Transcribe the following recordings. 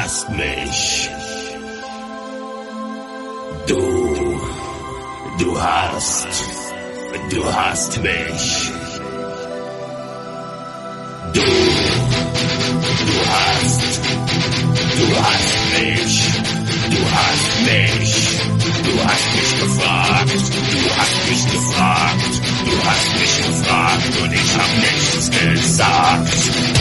hast mich. Du hast mich. Du hast mich. Du hast mich gefragt. Du hast mich gefragt und ich hab nichts gesagt.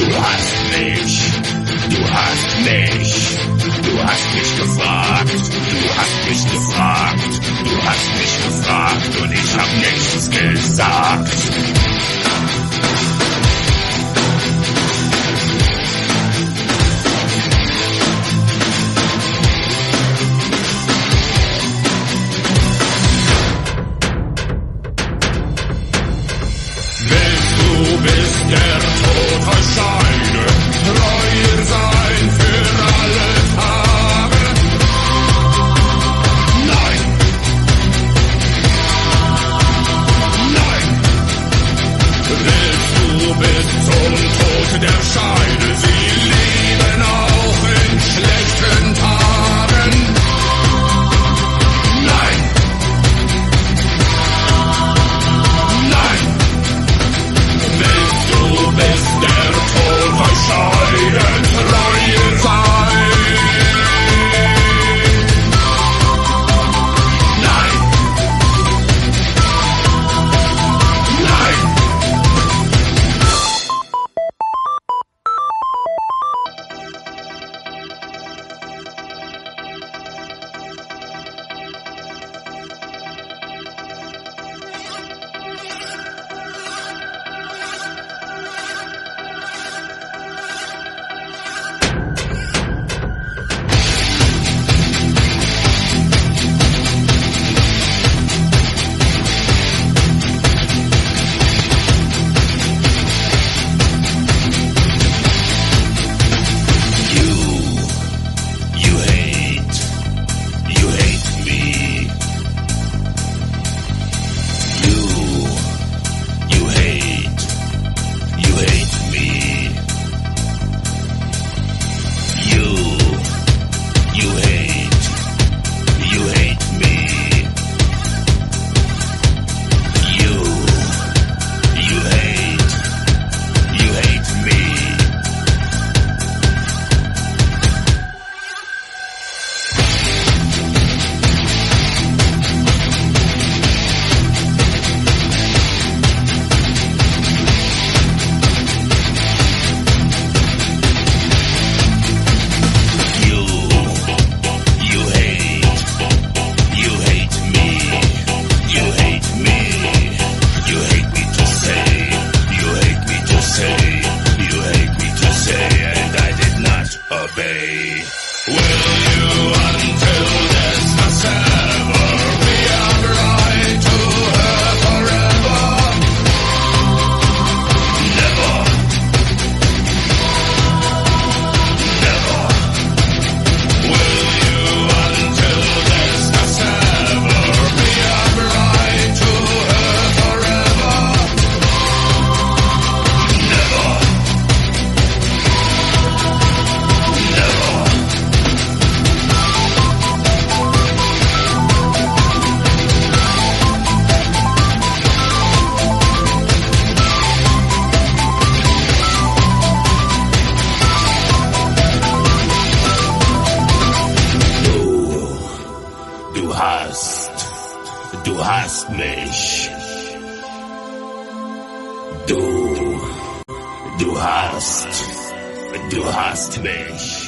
Du hast mich. Du hast mich. Du hast mich. Du hast mich gefragt. Du hast mich gefragt und ich hab nichts gesagt. Der Tod euch scheide, treuer sein für alle Tage. Nein, nein, willst du bis zum Tod der Scheide sie lieben auch in schlechten Tagen? hast mich. Du hast mich.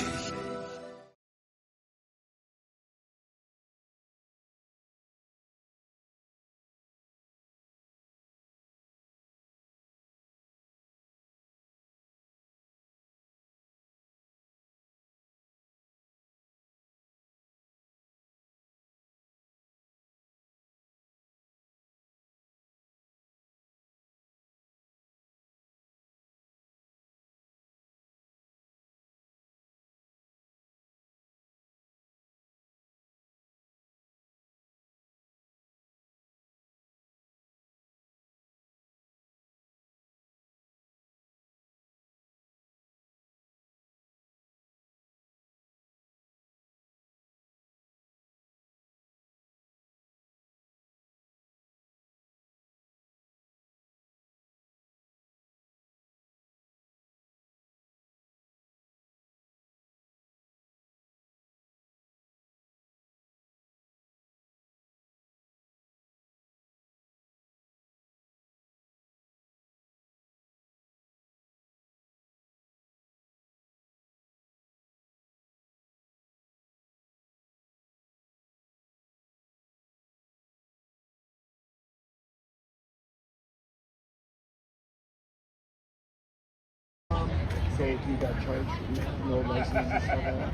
Say he got charged with no license and stuff like that.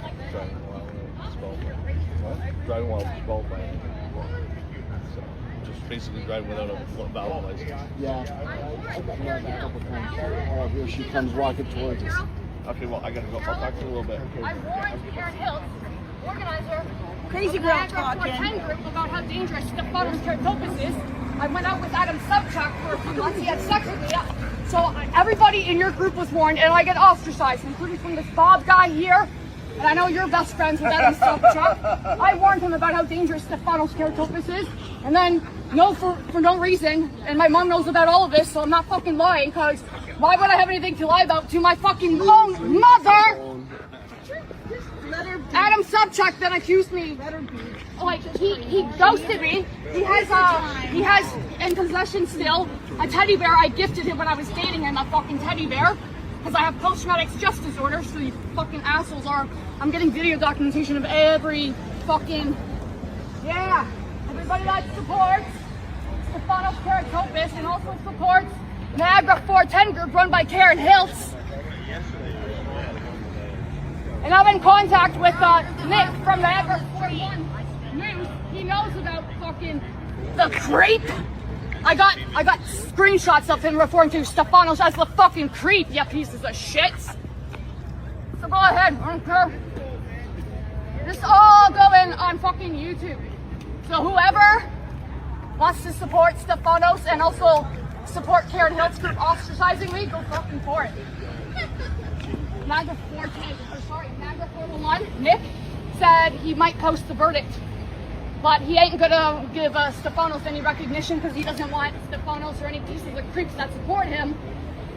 Driving while disqualified. So, just basically driving without a valid license. Yeah, I've gotten around that a couple times. Oh, here she comes walking towards us. Okay, well, I gotta go. I'll talk to you a little bit. I warned Karen Hilts, organizer, Crazy of girl the Niagara talking. 410 group about how dangerous Stefanos Karatopis is. I went out with Adam Subchak for a few months. He had sex with me. So everybody in your group was warned, and I get ostracized, including from this Bob guy here. And I know you're best friends with Adam Subchak. I warned him about how dangerous Stefanos Karatopis is. And then, for no reason, and my mom knows about all of this, so I'm not fucking lying, because why would I have anything to lie about to my fucking own mother? Adam Subchak then accused me, like, he ghosted me. He has in possession still a teddy bear I gifted him when I was dating him, a fucking teddy bear, because I have post-traumatic stress disorder, so you fucking assholes are. I'm getting video documentation of every fucking, yeah, everybody that supports Stefanos Karatopis and also supports Niagara 410 group run by Karen Hilts. And I'm in contact with Nick from Niagara 41 News. He knows about fucking the creep. I got screenshots of him referring to Stefanos as the fucking creep, you pieces of shit. So go ahead, I don't care. This all going on fucking YouTube. So whoever wants to support Stefanos and also support Karen Hilts group ostracizing me, go fucking for it. Niagara 401, Nick said he might post the verdict, but he ain't gonna give Stefanos any recognition because he doesn't want Stefanos or any pieces of creeps that support him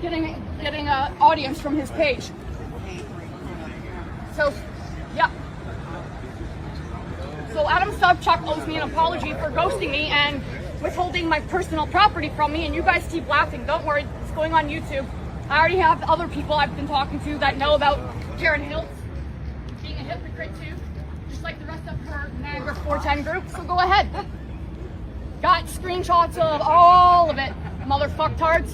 getting an audience from his page. So, yeah. So Adam Subchak owes me an apology for ghosting me and withholding my personal property from me, and you guys keep laughing. Don't worry, it's going on YouTube. I already have other people I've been talking to that know about Karen Hilts being a hypocrite too, just like the rest of her Niagara 410 group, so go ahead. Got screenshots of all of it, motherfucktards.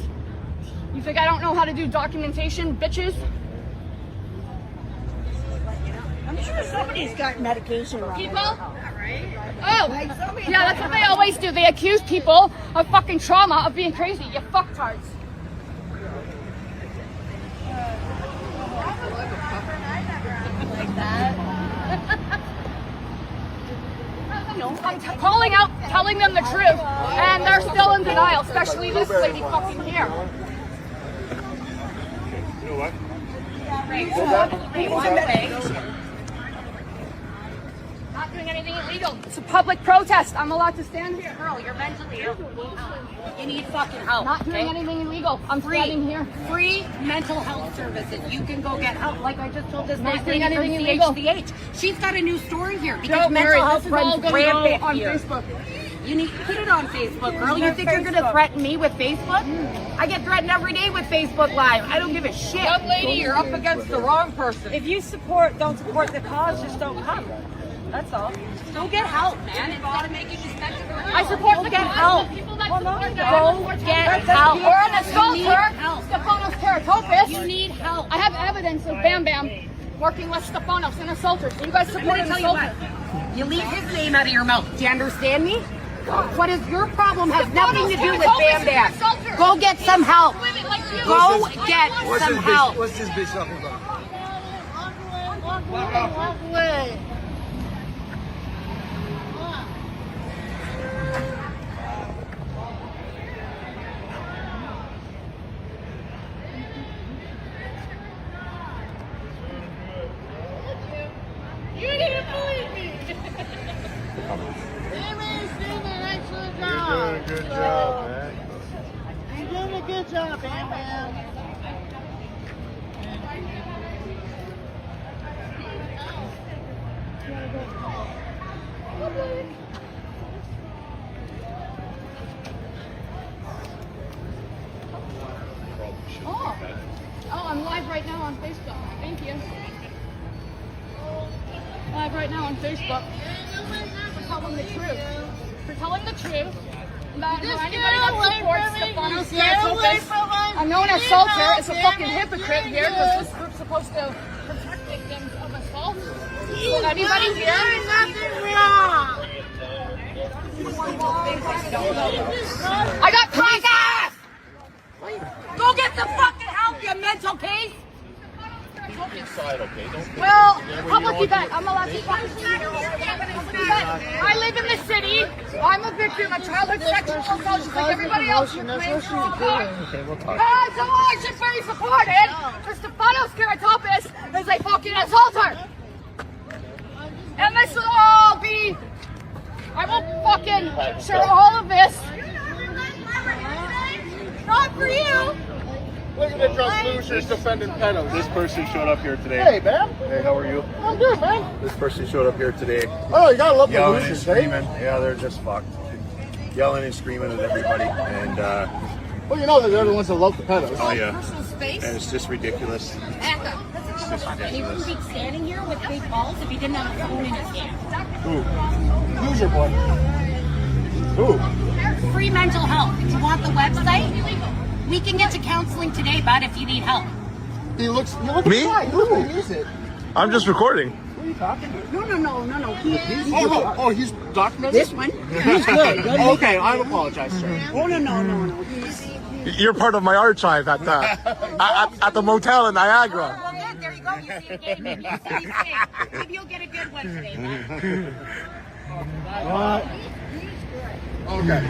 You think I don't know how to do documentation, bitches? I'm sure somebody's got medication wrong. People? Oh, yeah, that's what they always do. They accuse people of fucking trauma of being crazy, you fucktards. Like that. I'm calling out, telling them the truth, and they're still in denial, especially this lady fucking here. You know what? Not doing anything illegal. It's a public protest. I'm allowed to stand here. Girl, you're mentally ill. You need fucking help. Not doing anything illegal. I'm standing here. Free mental health services. You can go get help. Like I just told this Not nice doing lady from anything illegal. CHCH. She's got a new story here because Don't mental worry, health this is all runs going to go rampant on here. Facebook. You need to put it on Facebook, girl. You think you're gonna threaten me with Facebook? I get threatened every day with Facebook Live. I don't give a shit. Young lady, you're up against the wrong person. If you don't support the cause, just don't come. That's all. Go get help, man. It's gotta make you respect the I support the get help. people that Go support get help. You're an You need assaulter, help. Stefanos Karatopis. You need help. I have evidence of Bam Bam working with Stefanos, an assaulter. So you guys support an Tell you assaulter. what, you leave his name out of your mouth. Do you understand me? What is your problem has nothing to do with Bam Bam. Go get some help. Go get some help. What's this bitch talking about? You didn't believe me. You're doing a good job, man. You're doing a good job, Bam Bam. Oh, I'm live right now on Facebook. Thank you. Live right now on Facebook. For telling the truth. For telling the truth. About how anybody that supports Stefanos Karatopis, a known assaulter, is a fucking hypocrite here because this group's supposed to protect victims of assault. So anybody here? I got crackers! Go get the fucking help, you mental case. Inside, okay? Don't Well, public event. I'm allowed to talk. I live in the city. I'm a victim of childhood sexual assault just like everybody else. You're playing for all that. Okay, we'll talk. So I should be supported for Stefanos Karatopis as a fucking assaulter. And this will all be... I will fucking share all of this. Not for you. Look at the drunk losers defending pedos. This person showed up here today. Hey, man. Hey, how are you? I'm good, man. This person showed up here today. Oh, you gotta love the Yelling and losers, screaming. Yeah, they're just fucked. Yelling and screaming at everybody. And, Well, you know that they're the ones that love the pedos. oh yeah. Personal space. And it's just ridiculous. Back up. He wouldn't be standing here with big balls if he didn't have a phone in his hand. Who? Who's your boy? Who? Free mental health. If you want the website, we can get you counseling today, bud, if you need help. He looks Me? fine. He looks like he use it. I'm just recording. Who are you talking to? No. He's documenting? This one? He's good. Okay, I apologize, sir. Oh, no. You're part of my archive at the motel in Niagara. Well, yeah, there you go. You see the game. You see these things. Maybe you'll get a good one today, bud. Okay.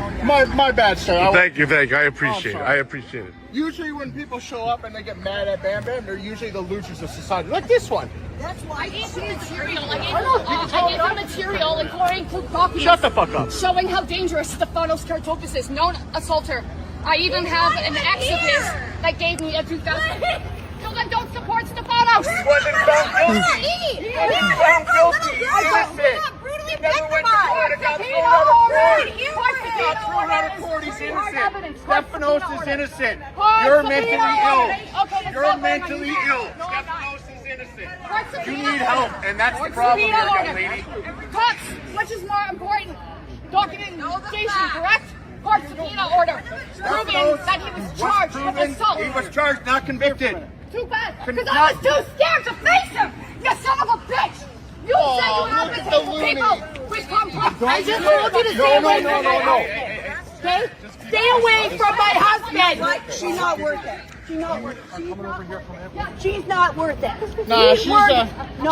My bad, sir. Thank you. I appreciate Oh, it. sorry. I appreciate it. Usually when people show up and they get mad at Bam Bam, they're usually the losers of society. Like this one. I gave him material. I gave him material according to documents. Shut the fuck up. Showing how dangerous Stefanos Karatopis is, known assaulter. I even have an ex of his that gave me a 2000. So then don't support Stefanos. He wasn't found guilty. He wasn't found guilty. Innocent. He never went to court and got thrown out of court. He got thrown out of court. He's innocent. Stefanos is innocent. You're mentally ill. You're mentally ill. Stefanos is innocent. You need help, and that's the problem here, young lady. Cops, which is more important, documentation, correct? Court subpoena order, proving that he was charged with assault. He was charged, not convicted. Too bad, because I was too scared to face him, you son of a bitch! You say you have to take people with complex. I just told you to stay away from my husband. Okay? Stay away from my husband. She's not worth it. She's not worth it. She's not worth it. Nah,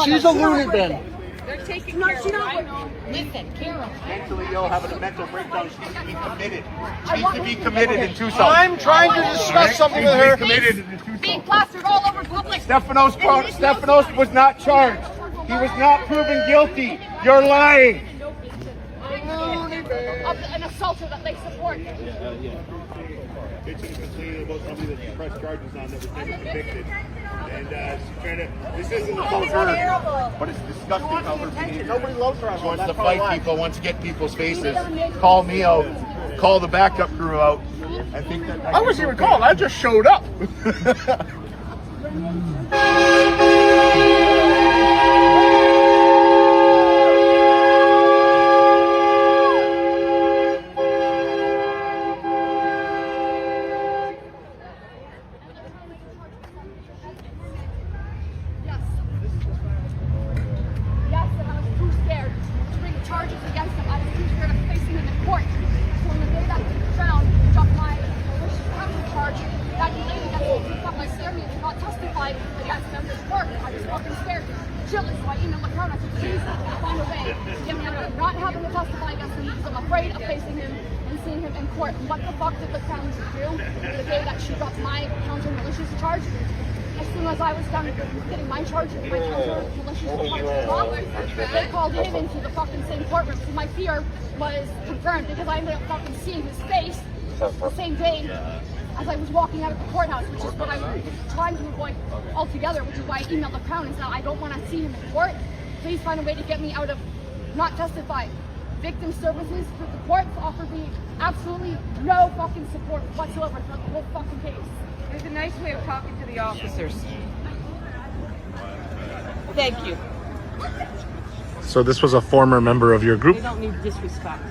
she's a loony bin. They're taking No, care she's of not me. worth it. Listen, Carol. Mentally ill, having a mental breakdown. She needs to be committed. She needs want- to be committed in Tucson. I'm trying to discuss something with her. Committed in Being Tucson. plastered all over public. Stefanos was not charged. He was not proven guilty. You're lying. Of an assaulter that they support. bitching and complaining about somebody that she pressed charges on that was never convicted. And she's trying to, this isn't about her, but it's disgusting how her behavior. Nobody loves her. She wants to fight people, wants to get people's faces, call me out, call the backup crew out. I think that I wasn't even called. I just showed up. What the fuck did the Crown do the day that she dropped my counter-malicious charge? As soon as I was done getting my charge, my counter-malicious charge dropped, they called him into the fucking same courtroom. So my fear was confirmed because I ended up fucking seeing his face the same day as I was walking out of the courthouse, which is what I'm trying to avoid altogether, which is why I emailed the Crown, is that I don't want to see him in court. Please find a way to get me out of not testifying. Victim services for the court offered me absolutely no fucking support whatsoever throughout the whole fucking case. There's a nice way of talking to the officers. Thank you. So this was a former member of your group? You don't need disrespect.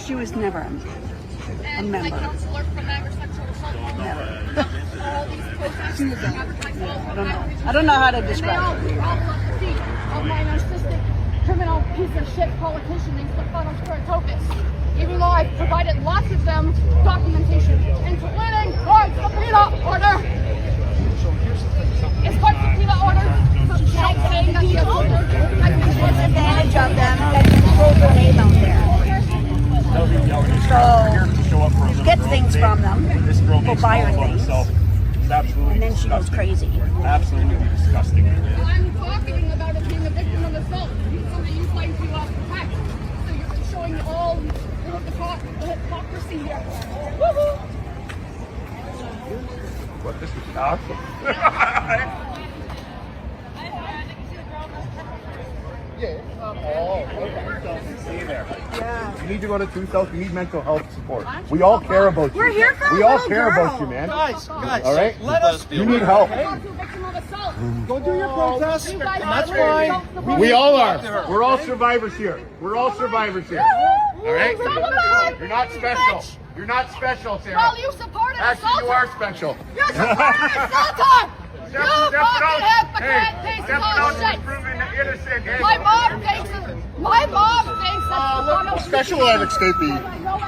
She was never a member. My counselor from Niagara sexual assault. All these protests I don't know how to describe it. They all love the feet of my narcissistic criminal piece of shit politician named Stefanos Karatopis. Even though I provided lots of them documentation, including court subpoena order. Is court subpoena order saying that he has Takes advantage of them and controls their name out there. So get things from them, go buy her things, and then she goes crazy. Absolutely disgusting. I'm talking about it being a victim of assault. Something you claim to protect. So you're showing all the hypocrisy here. Woohoo! What, this is awesome. Stay there. Yeah. You need to go to Truth Health. You need mental health support. We all care about you. We're here for We a all little care girl. about you, man. Guys, All right? let us You need help. Victim of assault. go do your protest. You guys That's are fine. We all are. We're all survivors here. We're all survivors here. All right? You're not special. You're not special, Sarah. Well, you supported Actually, you are special. You supported assaulter! You fucking hypocrite piece of bullshit! proven innocent. Hey. My mom thinks that Look, special Alex Stapey. My mom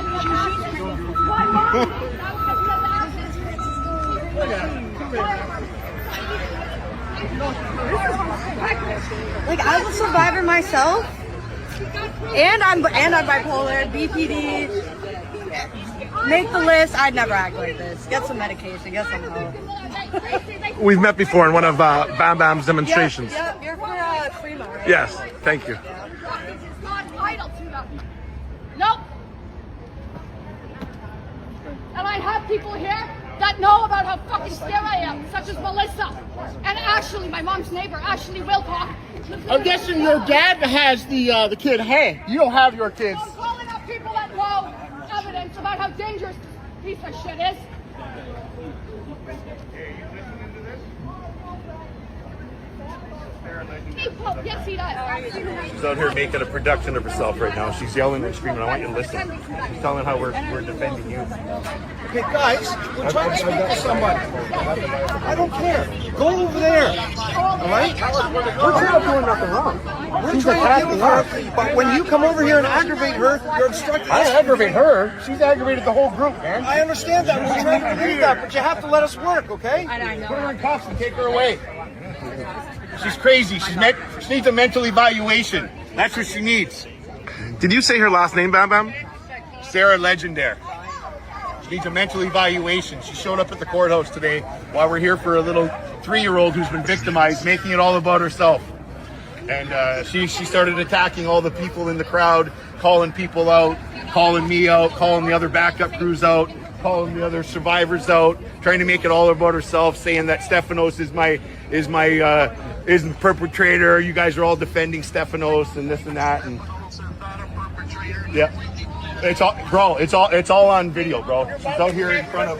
Like, I'm a survivor myself, and I'm bipolar, BPD. Make the list. I'd never act like this. Get some medication. Get some help. We've met before in one of Bam Bam's demonstrations. Yep. You're for Prima, right? Yes, thank you. not idle to them. Nope. And I have people here that know about how fucking scared I am, such as Melissa and Ashley, my mom's neighbor, Ashley Wilcock. I'm guessing your dad has the kid. Hey, you don't have your kids. I'm calling up people that know evidence about how dangerous this piece of shit is. Yes, he does. She's out here making a production of herself right now. She's yelling and screaming. I want you to listen. She's telling how we're defending you. Okay, guys, we're trying to speak to somebody. I don't care. Go over there. All right? We're not doing nothing wrong. We're trying to deal with her, but when you come over here and aggravate her, you're obstructing I us. aggravate her. She's aggravated the whole group, man. I understand that. We're trying to relieve that, but you have to let us work, okay? Put her in cuffs and take her away. She's crazy. She needs a mental evaluation. That's what she needs. Did you say her last name, Bam Bam? Sarah Legendare. She needs a mental evaluation. She showed up at the courthouse today while we're here for a little 3-year-old who's been victimized, making it all about herself. And she started attacking all the people in the crowd, calling people out, calling me out, calling the other backup crews out, calling the other survivors out, trying to make it all about herself, saying that Stefanos is the perpetrator. You guys are all defending Stefanos and this and that, and yeah, it's all, bro. It's all on video, bro. She's out here in front of.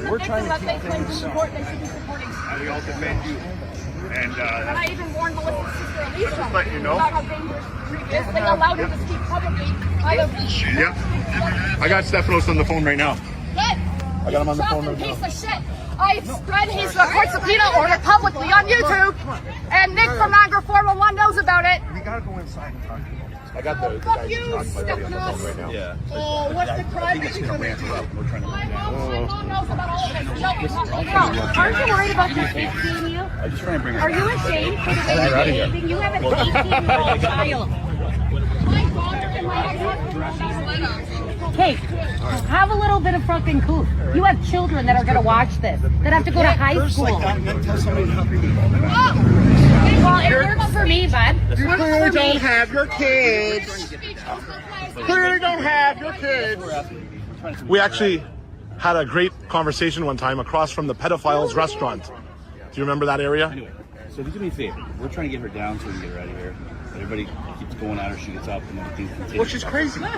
We're trying to keep things. We all defend you. And I even warned Melissa's sister Alicia just let you know. about how dangerous it is. They allowed her to speak publicly. Yeah. I got Stefanos on the phone right now. Good. I got him on the phone right piece now. of shit. I spread his court subpoena order publicly on YouTube, and Nick from Niagara 411 knows about it. We gotta go inside and talk to him. I got the Fuck guy you, who's talking about it on the phone right now. Yeah. Oh, what's the crime? We're trying to My mom knows about all of this. No, aren't you worried about your 15 you? I'm just trying to bring her. Are you ashamed for the way you're behaving? You have an 18-year-old child. My daughter and my ex-husband. Hey, have a little bit of fucking cool. You have children that are going to watch this, that have to go to high school. Well, it works for me, bud. You clearly don't have your kids. Clearly don't have your kids. We actually had a great conversation one time across from the pedophiles restaurant. Do you remember that area? Anyway, so if you do me a favor, we're trying to get her down so we can get her out of here. Everybody keeps going at her, she gets up, and then things continue. Well, she's crazy. But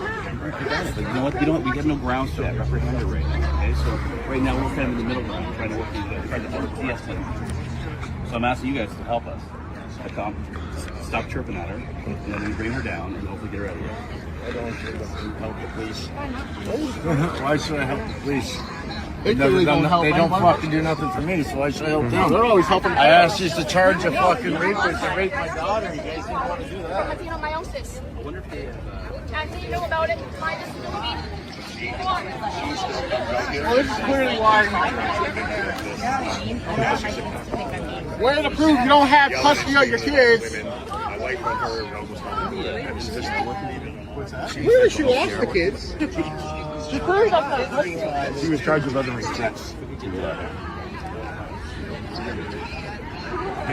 you know what? We have no grounds for that. Represent her right now. Okay, so right now we're kind of in the middle ground, trying to work these guys, trying to de-escalate. So I'm asking you guys to help us. Stop chirping at her, and then we bring her down and hopefully get her out of here. I don't help the police. Why should I help the police? They don't fucking do nothing for me, so why should I help them? They're always helping. I asked you to charge a fucking rapist to rape my daughter. You guys didn't want to do that. Meiosis. And you know about it. My disability. Well, this is clearly why. Way to prove you don't have custody of your kids. My wife and her almost what's that? Clearly, she lost the kids. She clearly doesn't have She was charged with other incidents. Him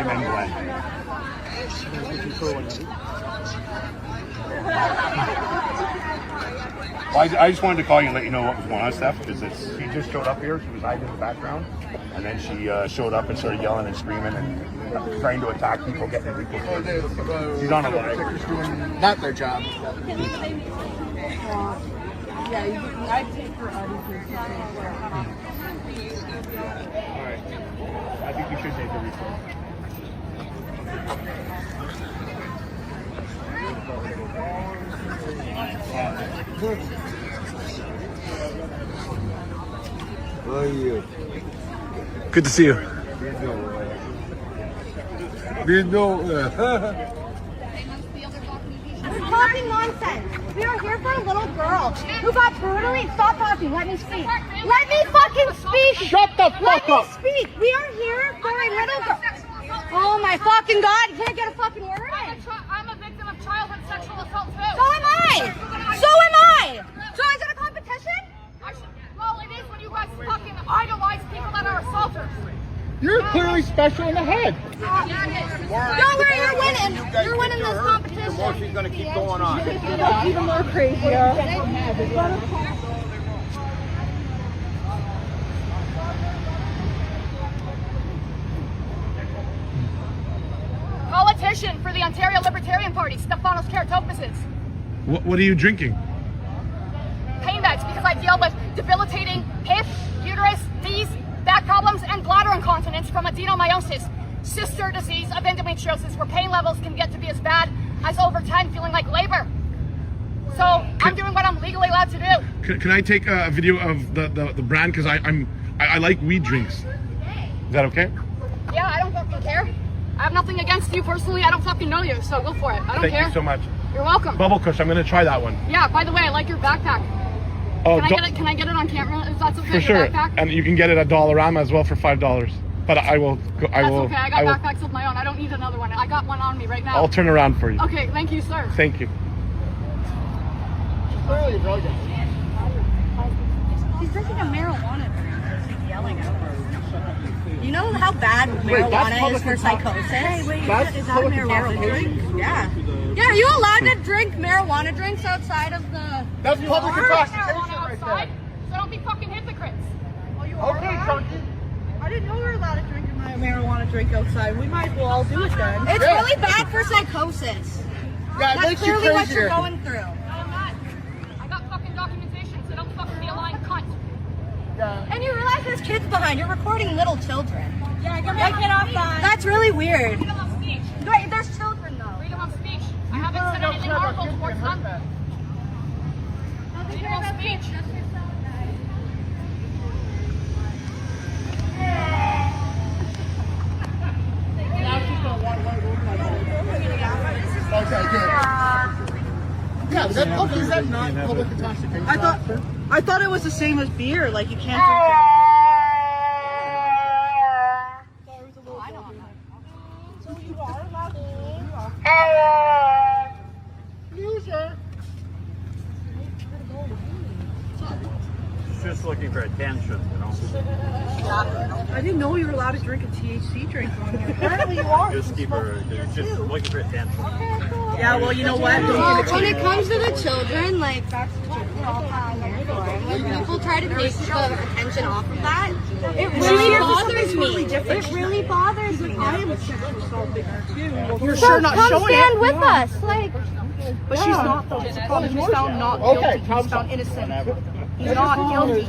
and Glenn. Well, I just wanted to call you and let you know what was going on, Steph, because she just showed up here. She was hiding in the background, and then she showed up and started yelling and screaming and trying to attack people, getting people. She's on a live. Not their job. Yeah, I'd take her out of here. All right. I think you should take a report. Who are you? Good to see you. Talking nonsense. We are here for a little girl who got brutally. Stop talking. Let me speak. Let me fucking speak. Shut the fuck Let me up. speak. We are here for a little girl. Oh my fucking god! You can't get a fucking word in. I'm a victim of childhood sexual assault too. So am I. So am I. So is it a competition? Well, it is when you guys fucking idolize people that are assaulters. You're clearly special in the head. Don't worry, you're winning. You're winning this competition. The more she's gonna keep going on. Even more crazier. Politician for the Ontario Libertarian Party, Stefanos Karatopis is. What are you drinking? Pain meds because I deal with debilitating hip, uterus, knees, back problems, and bladder incontinence from adenomyosis, sister disease of endometriosis, where pain levels can get to be as bad as over 10, feeling like labor. So I'm doing what I'm legally allowed to do. Can I take a video of the brand? Because I like weed drinks. Is that okay? Yeah, I don't fucking care. I have nothing against you personally. I don't fucking know you, so go for it. I don't care. Thank you so much. You're welcome. Bubble Kush, I'm gonna try that one. Yeah, by the way, I like your backpack. Oh, Can I get it on camera if that's okay? for your sure. Backpack? And you can get it at Dollarama as well for $5. But I will. That's okay. I got backpacks of my own. I don't need another one. I got one on me right now. I'll turn around for you. Okay, thank you, sir. Thank you. He's drinking a marijuana drink. He's yelling at her. You know how how bad marijuana is for psychosis? That's public intoxication. Yeah. Yeah, are you allowed to drink marijuana drinks outside of the... That's public intoxication right outside, there. so don't be fucking hypocrites. Okay, Chunky. I didn't know we were allowed to drink a marijuana drink outside. We might as well all do it then. It's really bad for psychosis. Yeah, it That's makes you clearly what crazier. you're going through. No, I'm not. I got fucking documentation, so don't fucking be a lying cunt. And you realize there's kids behind. You're recording little children. Yeah, get off that. That's really weird. Freedom of speech. Wait, there's children though. Freedom of speech. I haven't said anything harmful towards them. Freedom of speech. Okay, good. Yeah, is that not public intoxication? I thought it was the same as beer. Like you can't drink it. So you are allowed to. Loser. Just looking for attention, you know. I didn't know you were allowed to drink a THC drink on here. Apparently you are. Just looking for attention. Yeah, well, you know what? When it comes to the children, like, that's what we're all coming here for. When people try to take the attention off of that, it really bothers me. It really bothers me. I am a sexual assault victim too. You're sure not showing stand with us. Like, But she's not though. It's a problem. He's found not guilty. He's found innocent. He's not guilty.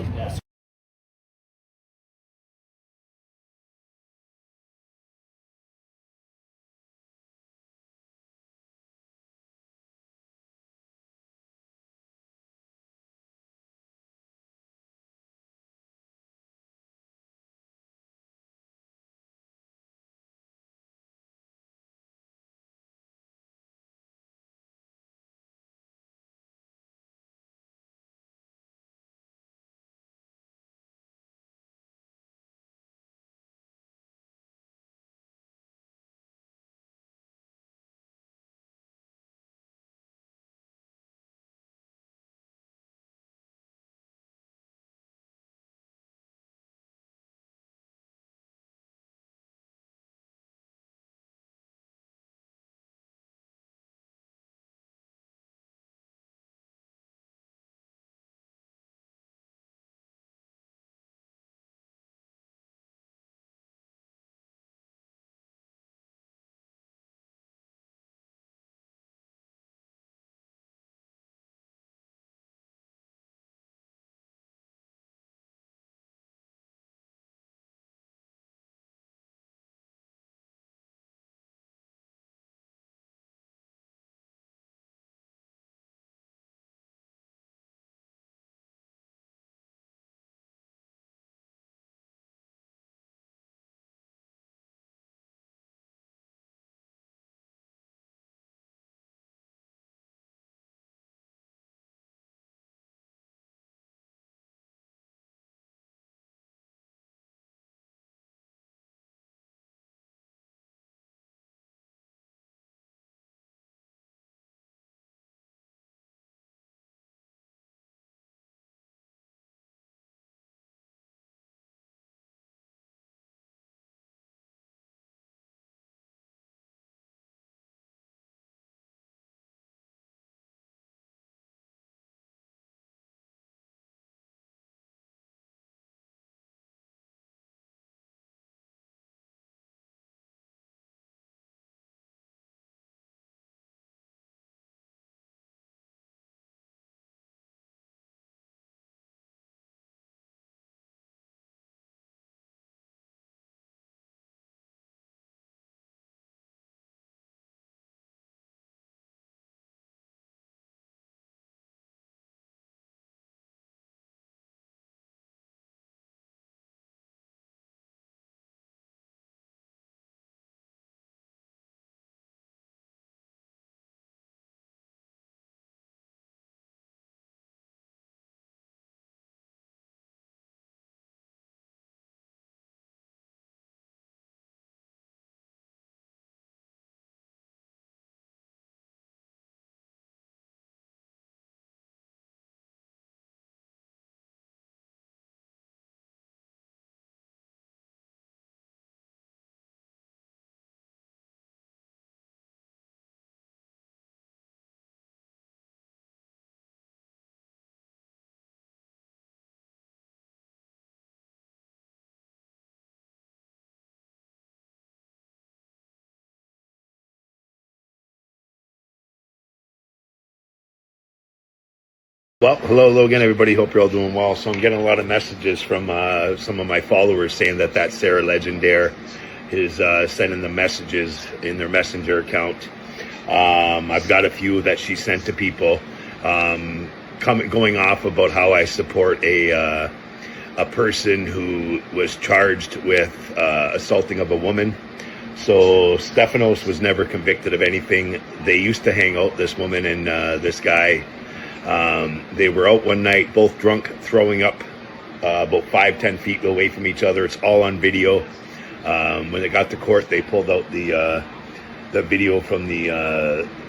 Well, hello again, everybody. Hope you're all doing well. So I'm getting a lot of messages from some of my followers saying that Sarah Legendaire is sending them messages in their messenger account. I've got a few that she sent to people going off about how I support a person who was charged with assaulting of a woman. So Stefanos was never convicted of anything. They used to hang out, this woman and this guy. They were out one night, both drunk, throwing up about 5-10 feet away from each other. It's all on video. When they got to court, they pulled out the video from the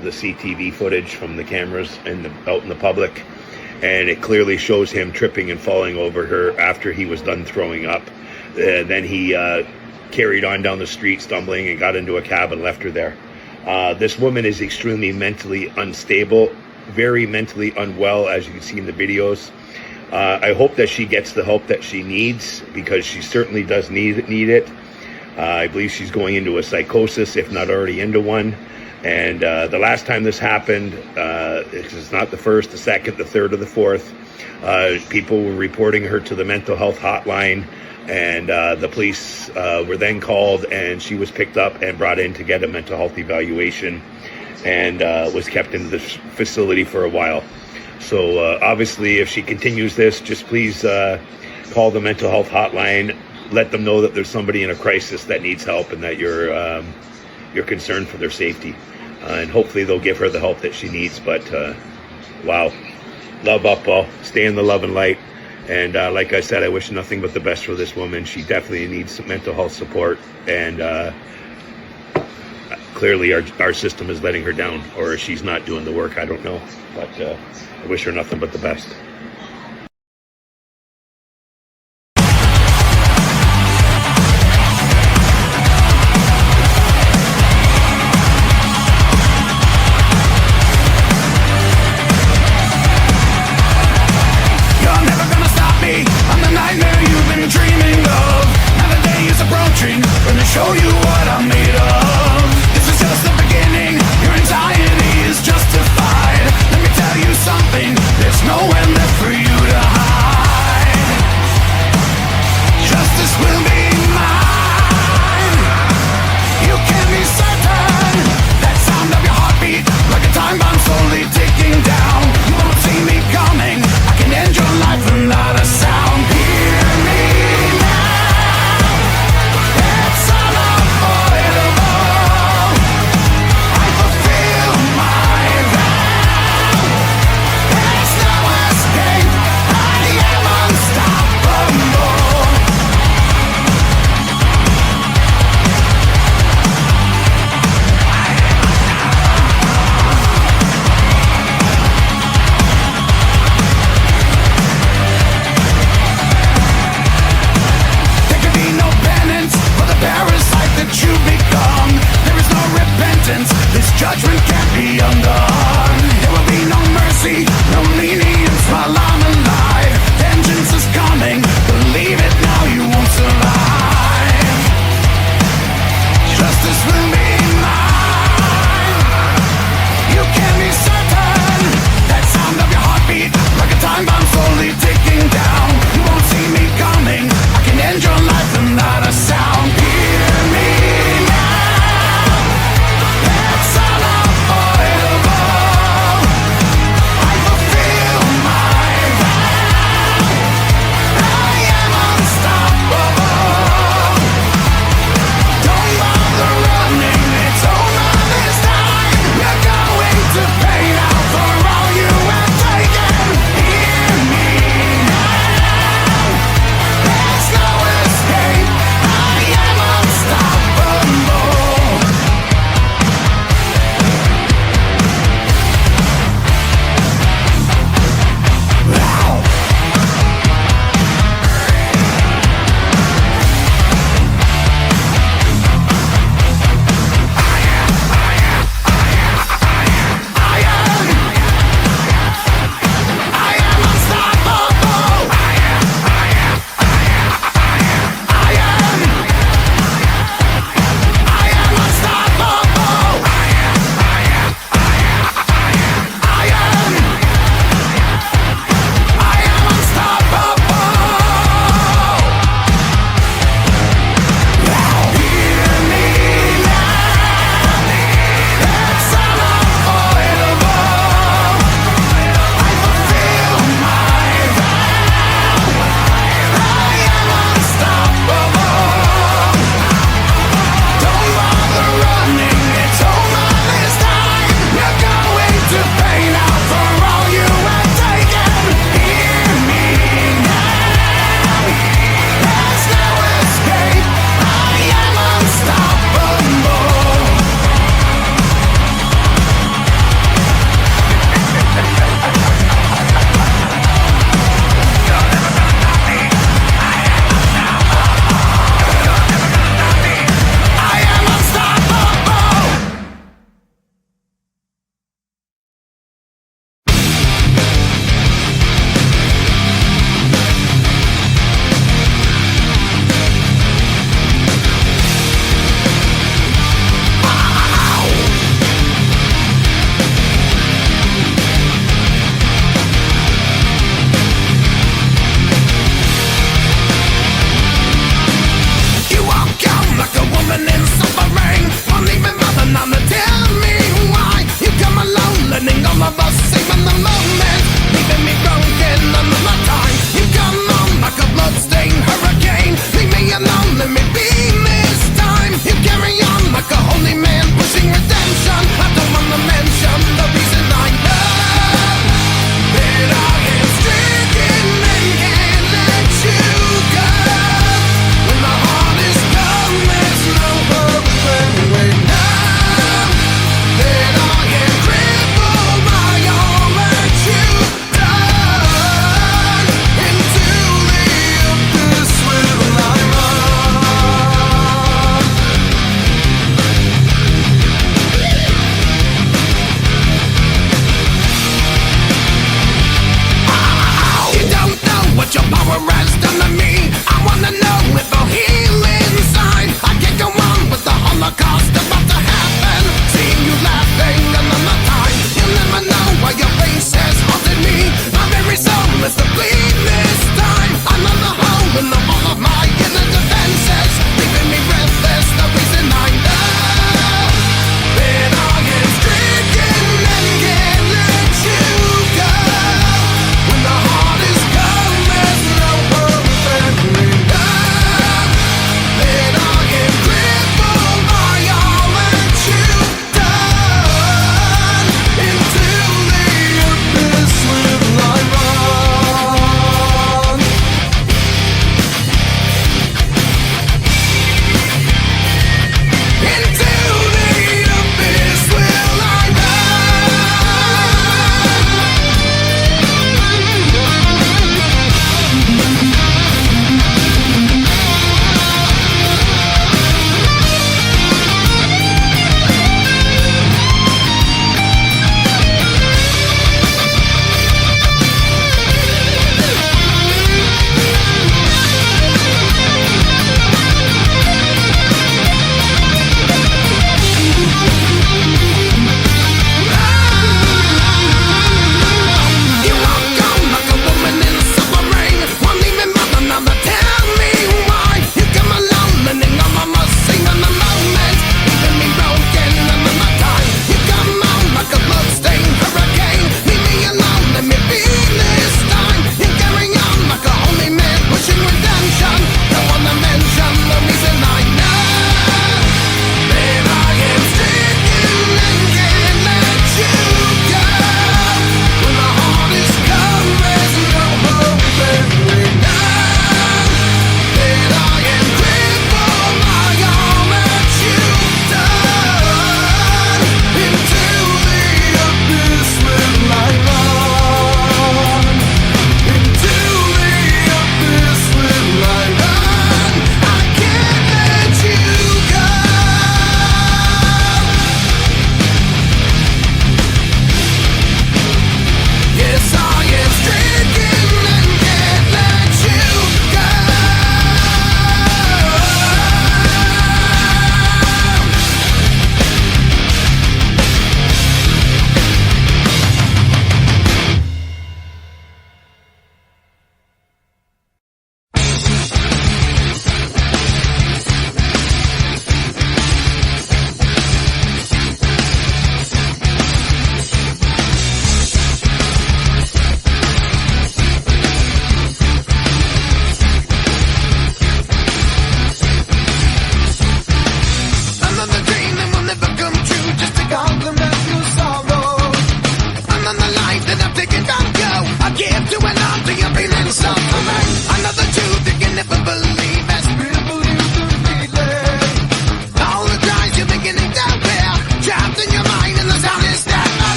CTV footage from the cameras out in the public, and it clearly shows him tripping and falling over her after he was done throwing up. Then he carried on down the street, stumbling, and got into a cab and left her there. This woman is extremely mentally unstable, very mentally unwell, as you can see in the videos. I hope that she gets the help that she needs, because she certainly does need it. I believe she's going into a psychosis, if not already into one. And the last time this happened, it's not the first, the second, the third, or the fourth, people were reporting her to the mental health hotline, and the police were then called, and she was picked up and brought in to get a mental health evaluation, and was kept in the facility for a while. So obviously, if she continues this, just please call the mental health hotline. Let them know that there's somebody in a crisis that needs help, and that you're concerned for their safety. And hopefully they'll give her the help that she needs. But wow, love up, all. Stay in the love and light. And like I said, I wish nothing but the best for this woman. She definitely needs some mental health support, and clearly our system is letting her down, or she's not doing the work. I don't know, but I wish her nothing but the best. You're never gonna stop me. I'm the nightmare you've been dreaming of. Now the day is approaching. Gonna show you what I'm made of. This is just the beginning. Your anxiety is justified. Let me tell you something. There's no end left.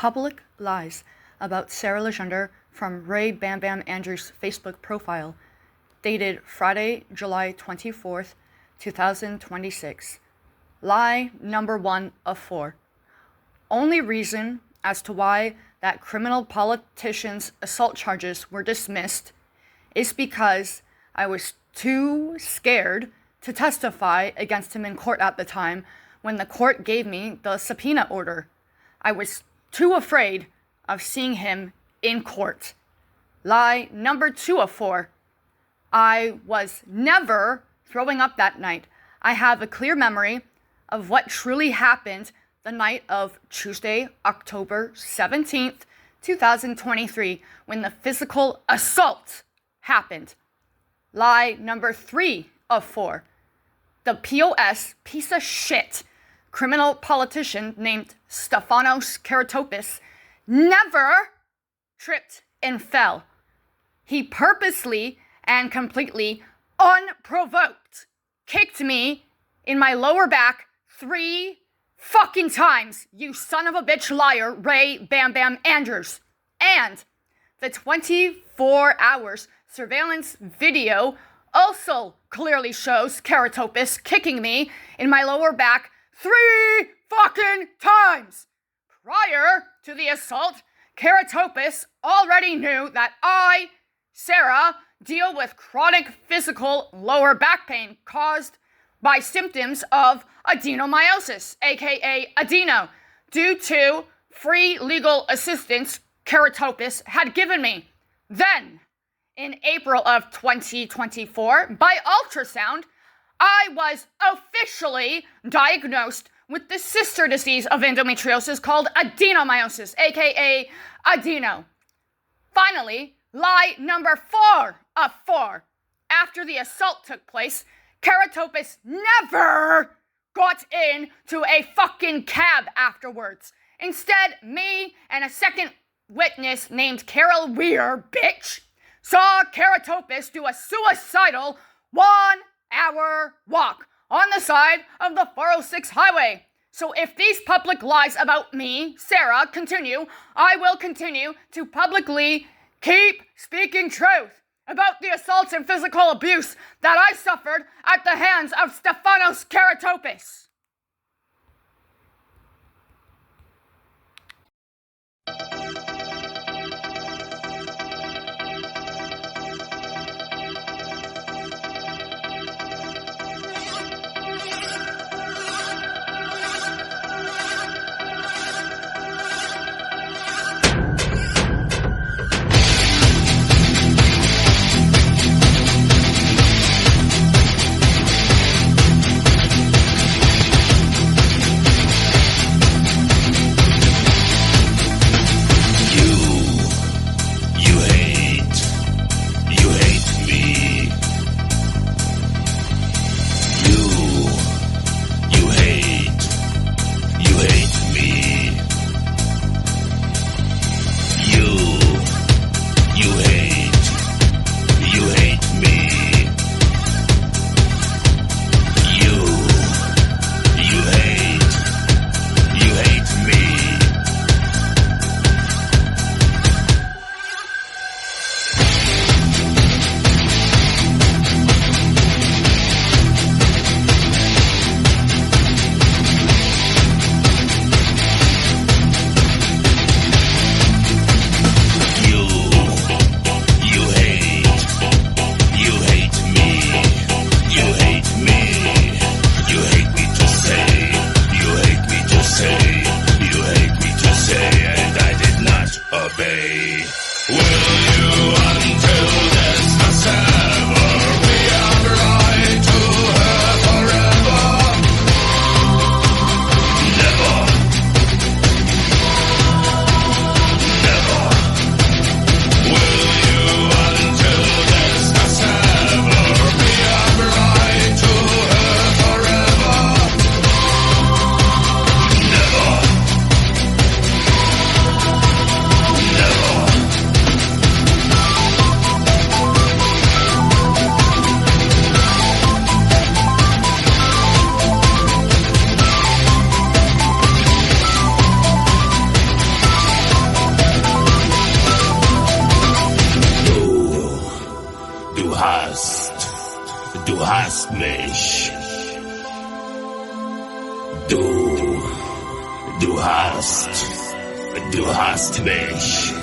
public lies about Sarah Legendre from Ray Bam Bam Andrews' Facebook profile, dated Friday, July 24th, 2026. Lie number 1 of 4. Only reason as to why that criminal politician's assault charges were dismissed is because I was too scared to testify against him in court at the time when the court gave me the subpoena order. I was too afraid of seeing him in court. Lie number 2 of 4. I was never throwing up that night. I have a clear memory of what truly happened the night of Tuesday, October 17th, 2023, when the physical assault happened. Lie number 3 of 4. The POS piece of shit criminal politician named Stefanos Karatopis never tripped and fell. He purposely and completely unprovoked kicked me in my lower back 3 fucking times, you son of a bitch liar, Ray Bam Bam Andrews. And the 24 hours surveillance video also clearly shows Karatopis kicking me in my lower back 3 fucking times. Prior to the assault, Karatopis already knew that I, Sarah, deal with chronic physical lower back pain caused by symptoms of adenomyosis, aka adeno, due to free legal assistance Karatopis had given me. Then, in April of 2024, by ultrasound, I was officially diagnosed with the sister disease of endometriosis called adenomyosis, aka adeno. Finally, lie number 4 of 4. After the assault took place, Karatopis never got into a fucking cab afterwards. Instead, me and a second witness named Carol Weir, bitch, saw Karatopis do a suicidal 1-hour walk on the side of the 406 highway. So if these public lies about me, Sarah, continue, I will continue to publicly keep speaking truth about the assaults and physical abuse that I suffered at the hands of Stefanos Karatopis. Du hast mich. Du hast mich.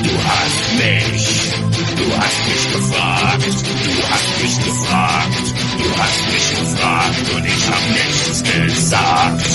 Du hast mich. Du hast mich gefragt. Du hast mich gefragt und ich hab nichts gesagt.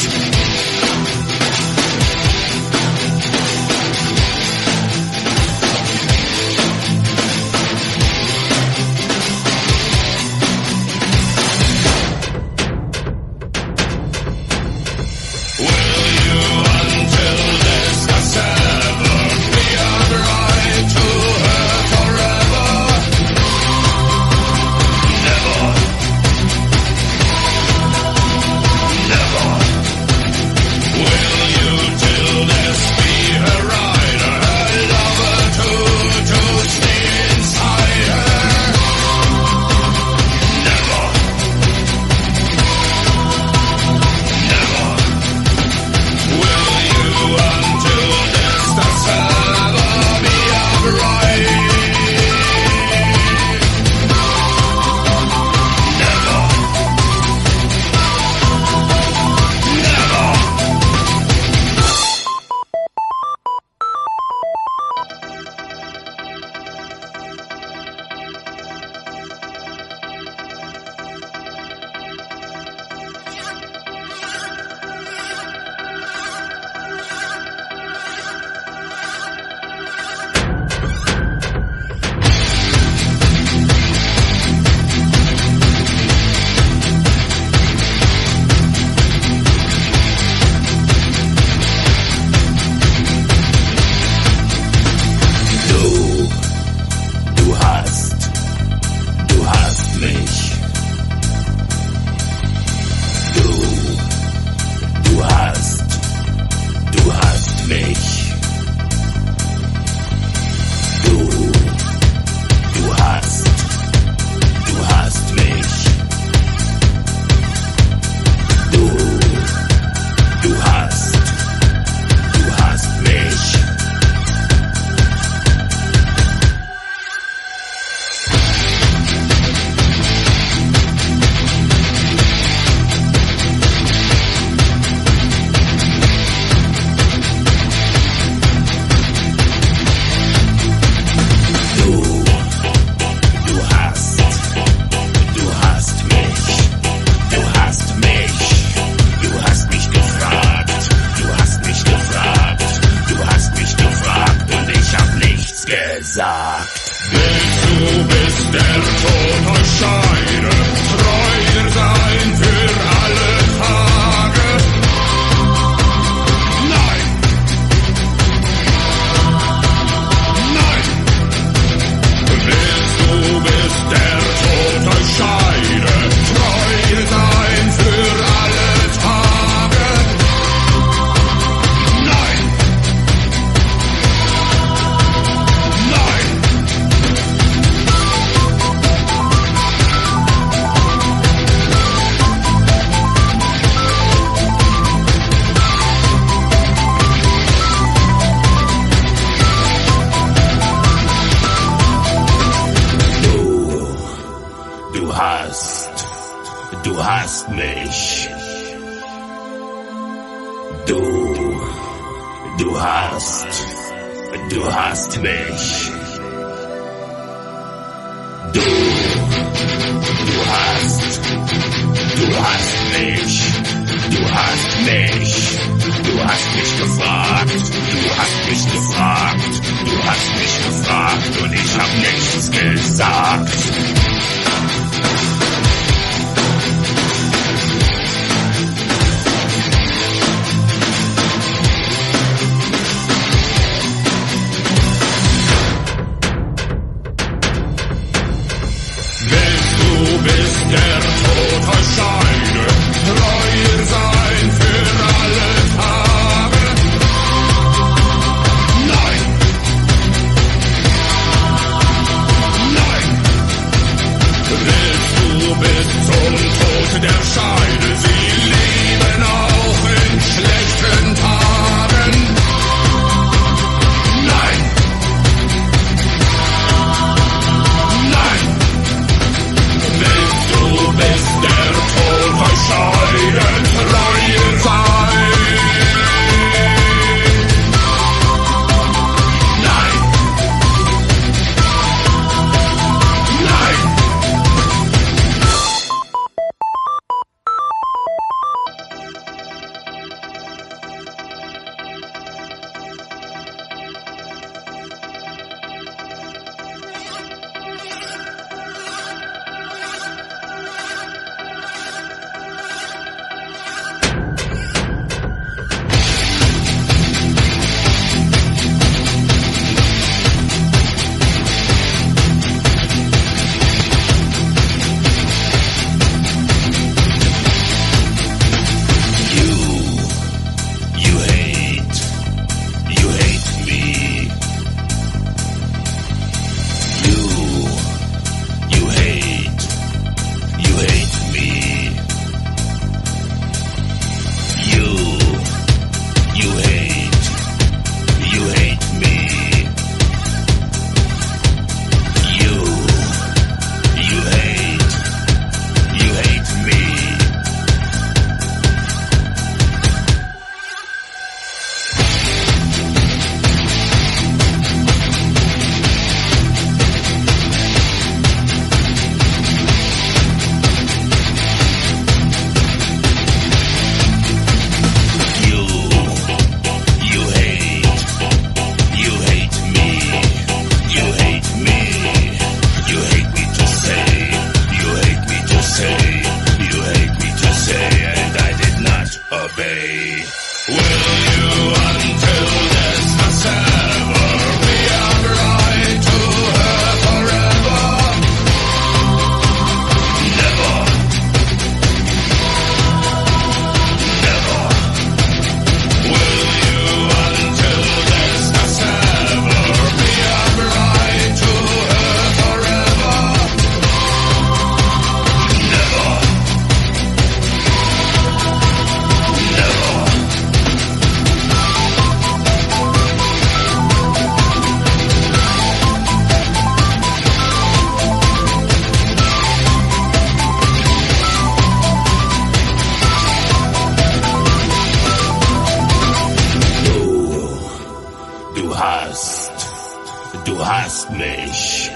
Du hast mich.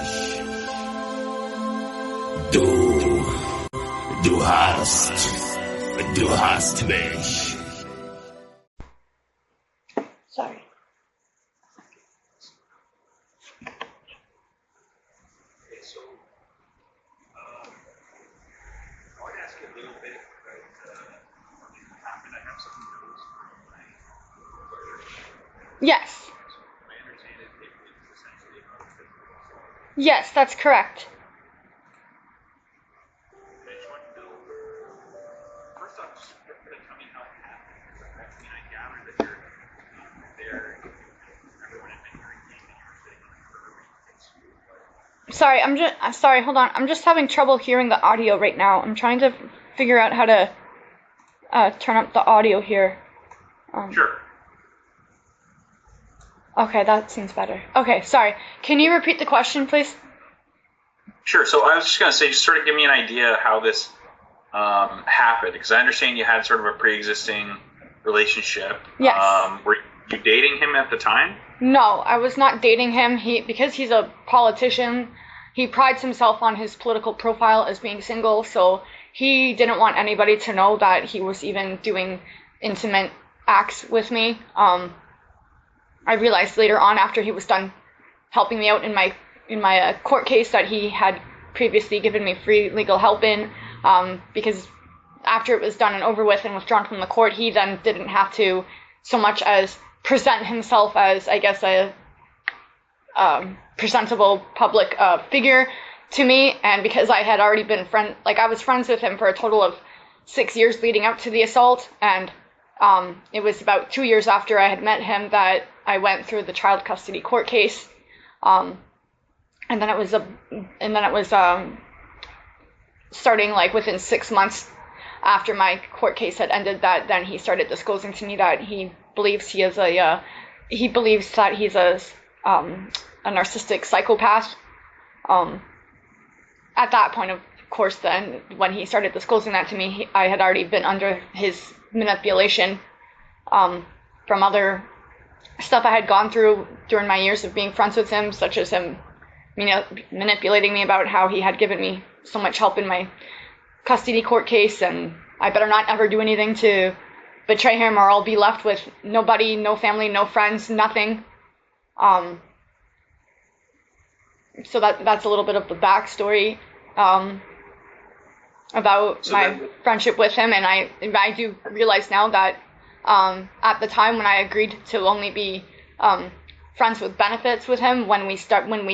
Du hast mich. Sorry. Yes. Yes, that's correct. Sorry, hold on. I'm just having trouble hearing the audio right now. I'm trying to figure out how to turn up the audio here. Sure. Okay, that seems better. Okay, sorry. Can you repeat the question, please? Sure. So I was just going to say, just sort of give me an idea how this happened, because I understand you had sort of a pre-existing relationship. Yes. Were you dating him at the time? No, I was not dating him. Because he's a politician, he prides himself on his political profile as being single, so he didn't want anybody to know that he was even doing intimate acts with me. I realized later on, after he was done helping me out in my court case, that he had previously given me free legal help in, because after it was done and over with and withdrawn from the court, he then didn't have to so much as present himself as, I guess, a presentable public figure to me. And because I had already been I was friends with him for a total of 6 years leading up to the assault, and it was about 2 years after I had met him that I went through the child custody court case, and then it was starting like within 6 months after my court case had ended, that then he started disclosing to me that he believes that he's a narcissistic psychopath. At that point, of course, then when he started disclosing that to me, I had already been under his manipulation from other stuff I had gone through during my years of being friends with him, such as him manipulating me about how he had given me so much help in my custody court case, and I better not ever do anything to betray him or I'll be left with nobody, no family, no friends, nothing. So that's a little bit of the backstory about my friendship with him, and I do realize now that at the time when I agreed to only be friends with benefits with him, when we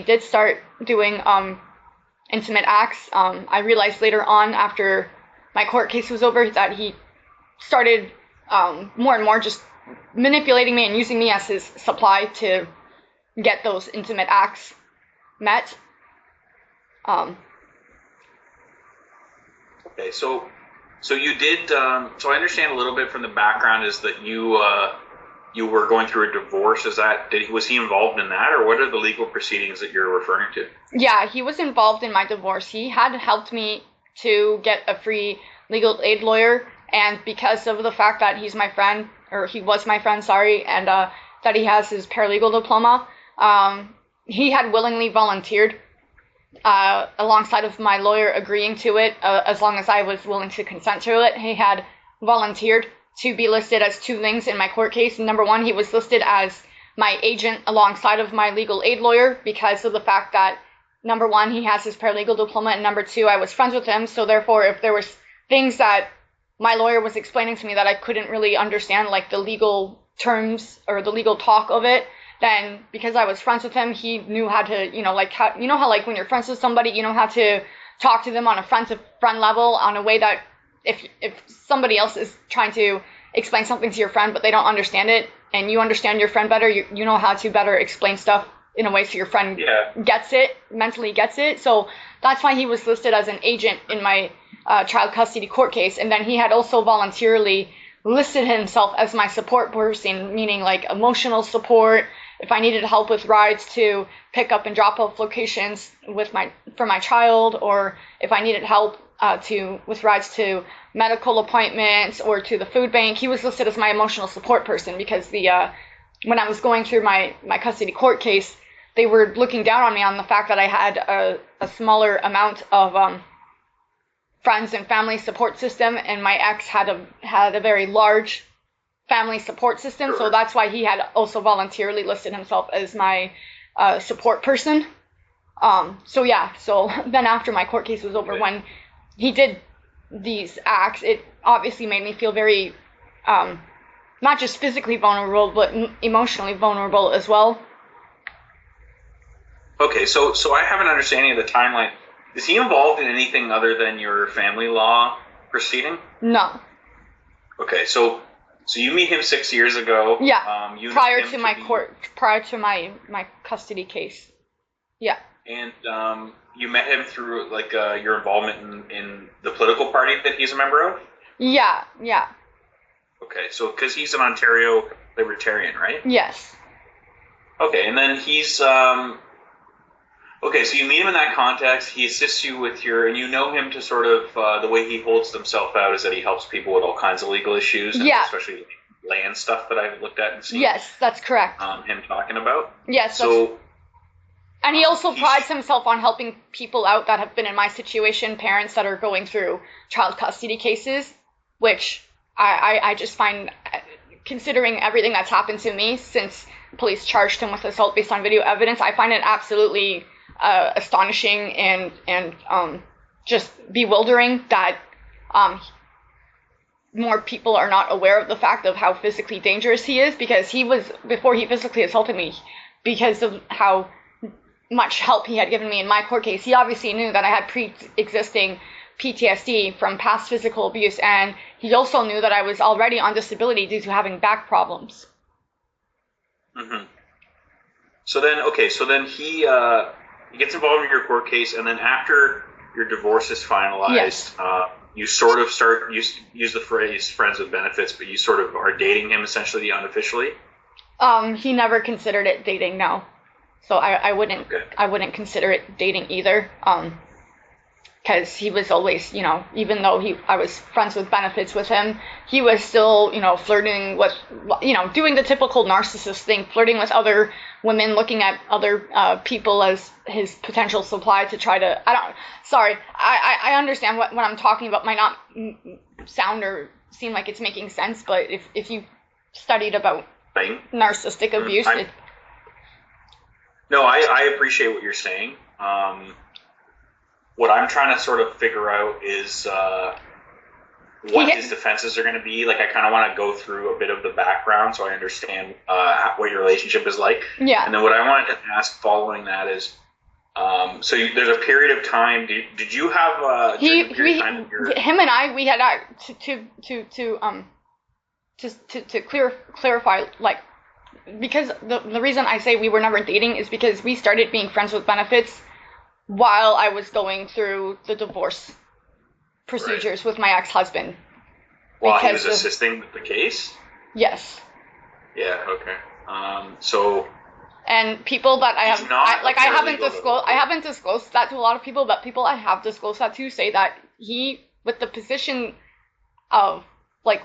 did start doing intimate acts, I realized later on, after my court case was over, that he started more and more just manipulating me and using me as his supply to get those intimate acts met. Okay, so you did. So I understand a little bit from the background is that you were going through a divorce. Was he involved in that, or what are the legal proceedings that you're referring to? Yeah, he was involved in my divorce. He had helped me to get a free legal aid lawyer, and because of the fact that he's my friend, or he was my friend, sorry, and that he has his paralegal diploma, he had willingly volunteered alongside of my lawyer agreeing to it, as long as I was willing to consent to it. He had volunteered to be listed as two things in my court case. Number one, he was listed as my agent alongside of my legal aid lawyer because of the fact that, number one, he has his paralegal diploma, and number two, I was friends with him, so therefore if there was things that my lawyer was explaining to me that I couldn't really understand, like the legal terms or the legal talk of it, then because I was friends with him, he knew how to, how like when you're friends with somebody, you know how to talk to them on a friend-to-friend level, on a way that if somebody else is trying to explain something to your friend but they don't understand it, and you understand your friend better, you know how to better explain stuff in a way so your friend mentally gets it. So that's why he was listed as an agent in my child custody court case. And then he had also voluntarily listed himself as my support person, meaning like emotional support, if I needed help with rides to pick up and drop off locations for my child, or if I needed help with rides to medical appointments or to the food bank. He was listed as my emotional support person because the when I was going through my custody court case, they were looking down on me on the fact that I had a smaller amount of friends and family support system, and my ex had a very large family support system. So that's why he had also voluntarily listed himself as my support person. So then after my court case was over, when he did these acts, it obviously made me feel very, not just physically vulnerable, but emotionally vulnerable as well. Okay, so I have an understanding of the timeline. Is he involved in anything other than your family law proceeding? No. Okay, so you meet him 6 years ago. Yeah. Prior to my custody case. Yeah. And you met him through like your involvement in the political party that he's a member of? Yeah. Okay, so because he's an Ontario Libertarian, right? Yes. Okay, and then he's okay, so you meet him in that context. He assists you with and you know him to sort of the way he holds himself out is that he helps people with all kinds of legal issues, and especially land stuff that I've looked at and seen. Yes, that's correct. Him talking about. Yes. And he also prides himself on helping people out that have been in my situation, parents that are going through child custody cases, which I just find, considering everything that's happened to me since police charged him with assault based on video evidence, I find it absolutely astonishing and just bewildering that more people are not aware of the fact of how physically dangerous he is, because before he physically assaulted me, because of how much help he had given me in my court case, he obviously knew that I had pre-existing PTSD from past physical abuse, and he also knew that I was already on disability due to having back problems. Mm-hmm. So then he gets involved in your court case, and then after your divorce is finalized, you sort of use the phrase friends with benefits, but you sort of are dating him essentially unofficially? He never considered it dating, no. So I wouldn't consider it dating either. Because he was always, even though I was friends with benefits with him, he was still, flirting with, doing the typical narcissist thing, flirting with other women, looking at other people as his potential supply to try to, I understand what I'm talking about might not sound or seem like it's making sense, but if you studied about narcissistic abuse, No, I appreciate what you're saying. What I'm trying to sort of figure out is what his defenses are going to be. Like, I kind of want to go through a bit of the background so I understand what your relationship is like. Yeah. And then what I wanted to ask following that is, there's a period of time. Did you have him and I? We had to clarify, like, because the reason I say we were never dating is because we started being friends with benefits while I was going through the divorce procedures with my ex-husband. While he was assisting with the case? Yes. Yeah, okay. And people that I haven't disclosed that to a lot of people, but people I have disclosed that to say that he, with the position of, like,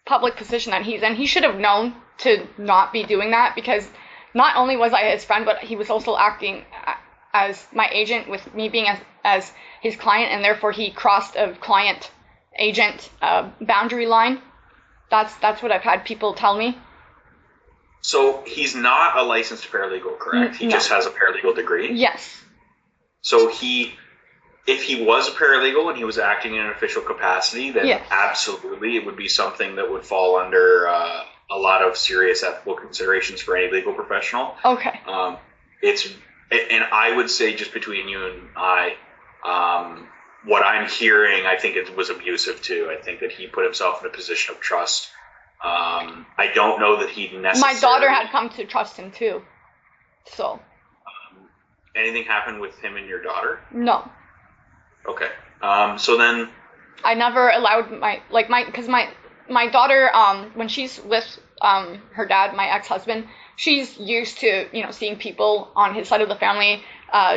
public position that he's in, he should have known to not be doing that, because not only was I his friend, but he was also acting as my agent with me being as his client, and therefore he crossed a client-agent boundary line. That's what I've had people tell me. So he's not a licensed paralegal, correct? He just has a paralegal degree? Yes. So if he was a paralegal and he was acting in an official capacity, then absolutely it would be something that would fall under a lot of serious ethical considerations for any legal professional. Okay. And I would say, just between you and I, what I'm hearing, I think it was abusive too. I think that he put himself in a position of trust. I don't know that he necessarily... My daughter had come to trust him too. So. Anything happened with him and your daughter? No. Okay. So then... I never allowed because my daughter, when she's with her dad, my ex-husband, she's used to, seeing people on his side of the family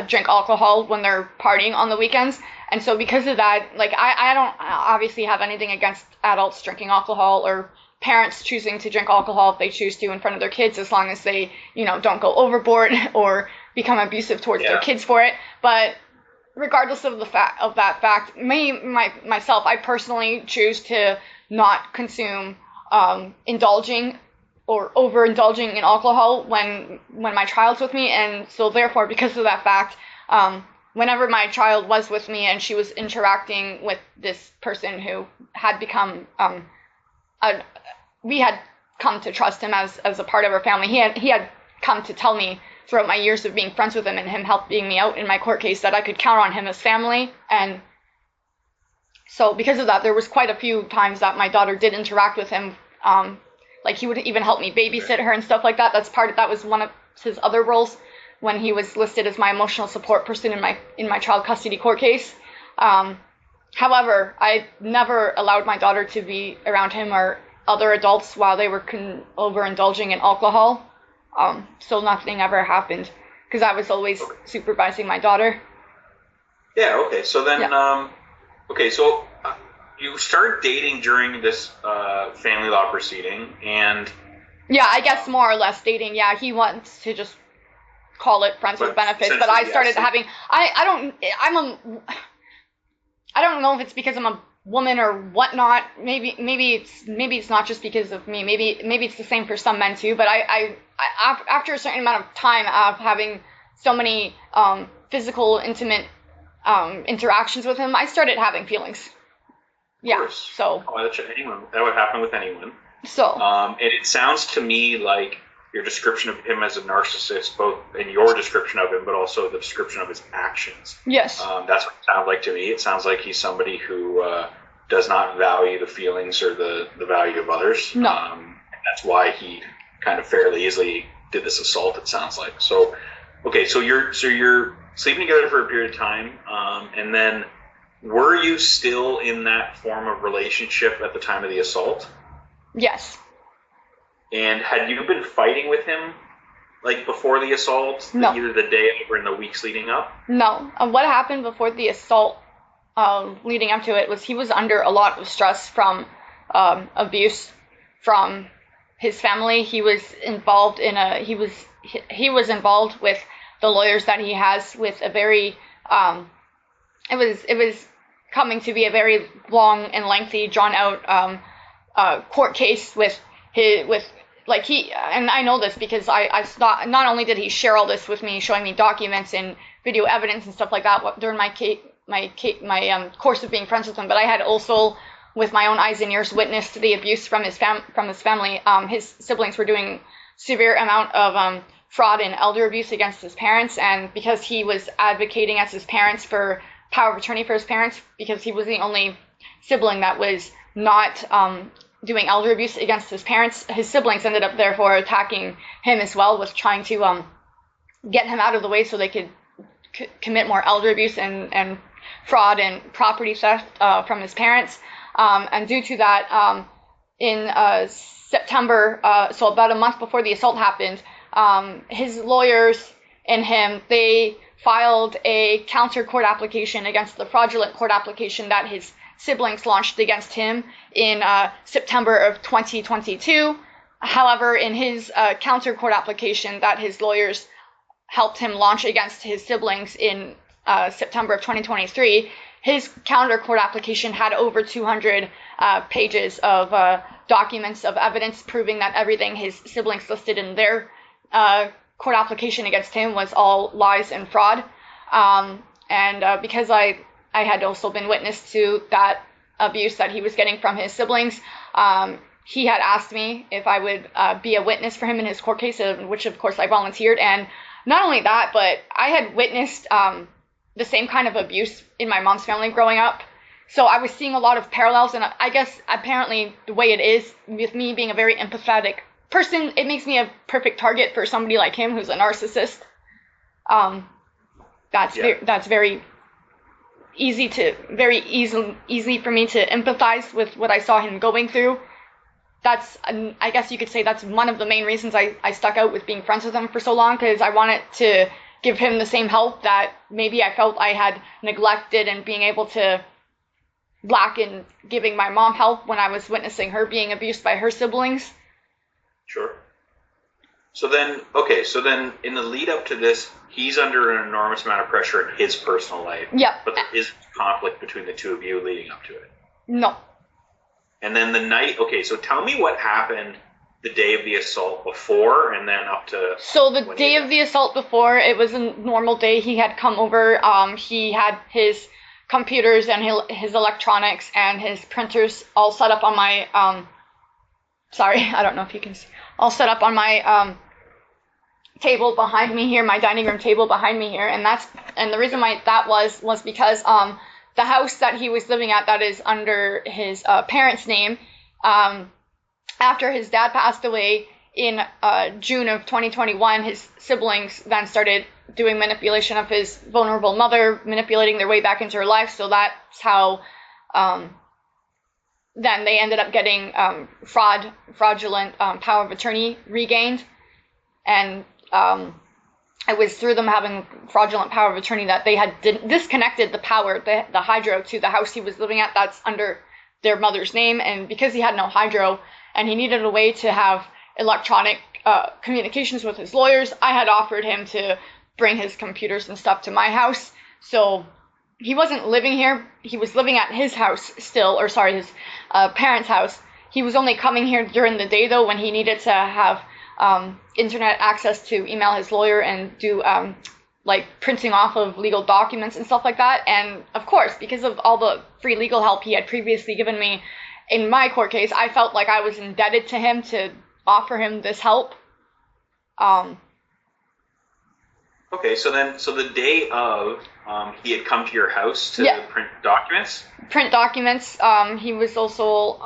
drink alcohol when they're partying on the weekends. And so because of that, like, I don't obviously have anything against adults drinking alcohol or parents choosing to drink alcohol if they choose to in front of their kids, as long as they, don't go overboard or become abusive towards their kids for it. But regardless of that fact, myself, I personally choose to not consume indulging or overindulging in alcohol when my child's with me, and so therefore, because of that fact, whenever my child was with me and she was interacting with this person who had become we had come to trust him as a part of our family. He had come to tell me throughout my years of being friends with him and him helping me out in my court case that I could count on him as family. And so because of that, there was quite a few times that my daughter did interact with him. Like he would even help me babysit her and stuff like that. That was one of his other roles when he was listed as my emotional support person in my child custody court case. However, I never allowed my daughter to be around him or other adults while they were overindulging in alcohol. So nothing ever happened because I was always supervising my daughter. Yeah, okay. So then, you started dating during this family law proceeding, and... Yeah, I guess more or less dating. Yeah, he wants to just call it friends with benefits, but I started having... I don't know if it's because I'm a woman or whatnot. Maybe it's not just because of me. Maybe it's the same for some men too. But I after a certain amount of time of having so many physical, intimate interactions with him, I started having feelings. Yeah. So. That would happen with anyone. So. And it sounds to me like your description of him as a narcissist, both in your description of him, but also the description of his actions. Yes. That's what it sounds like to me. It sounds like he's somebody who does not value the feelings or the value of others. No. And that's why he kind of fairly easily did this assault, it sounds like. So, okay, so you're sleeping together for a period of time, and then were you still in that form of relationship at the time of the assault? Yes. And had you been fighting with him, like, before the assault? No. Either the day or in the weeks leading up? No. What happened before the assault, leading up to it, was he was under a lot of stress from abuse from his family. He was involved in he was involved with the lawyers that he has with a very it was coming to be a very long and lengthy, drawn out court case with and I know this because I saw, not only did he share all this with me, showing me documents and video evidence and stuff like that during my course of being friends with him, but I had also, with my own eyes and ears, witnessed the abuse from his family. His siblings were doing severe amount of fraud and elder abuse against his parents, and because he was advocating as his parents for power of attorney for his parents, because he was the only sibling that was not doing elder abuse against his parents, his siblings ended up therefore attacking him as well, with trying to get him out of the way so they could commit more elder abuse and fraud and property theft from his parents. And due to that, in September, so about a month before the assault happened, his lawyers and him, they filed a counter court application against the fraudulent court application that his siblings launched against him in September of 2022. However, in his counter court application that his lawyers helped him launch against his siblings in September of 2023, his counter court application had over 200 pages of documents of evidence proving that everything his siblings listed in their court application against him was all lies and fraud. And because I had also been witness to that abuse that he was getting from his siblings, he had asked me if I would be a witness for him in his court case, which of course I volunteered. And not only that, but I had witnessed the same kind of abuse in my mom's family growing up. So I was seeing a lot of parallels, and I guess apparently the way it is, with me being a very empathetic person, it makes me a perfect target for somebody like him who's a narcissist. That's very easy for me to empathize with what I saw him going through. I guess you could say that's one of the main reasons I stuck out with being friends with him for so long, because I wanted to give him the same help that maybe I felt I had neglected, and being able to lack in giving my mom help when I was witnessing her being abused by her siblings. Sure. So then in the lead up to this, he's under an enormous amount of pressure in his personal life. Yep. But there is conflict between the two of you leading up to it. No. And then the night, okay, so tell me what happened the day of the assault before and then up to... So the day of the assault before, it was a normal day. He had come over. He had his computers and his electronics and his printers all set up on my... sorry, I don't know if you can see. All set up on my table behind me here, my dining room table behind me here. And the reason why that was because the house that he was living at, that is under his parents' name, after his dad passed away in June of 2021, his siblings then started doing manipulation of his vulnerable mother, manipulating their way back into her life. So that's how then they ended up getting fraudulent power of attorney regained. And it was through them having fraudulent power of attorney that they had disconnected the power, the hydro, to the house he was living at that's under their mother's name. And because he had no hydro and he needed a way to have electronic communications with his lawyers, I had offered him to bring his computers and stuff to my house. So he wasn't living here. He was living at his house still, or sorry, his parents' house. He was only coming here during the day, though, when he needed to have internet access to email his lawyer and do like printing off of legal documents and stuff like that. And of course, because of all the free legal help he had previously given me in my court case, I felt like I was indebted to him to offer him this help. Okay, so the day of, he had come to your house to print documents? Print documents. He was also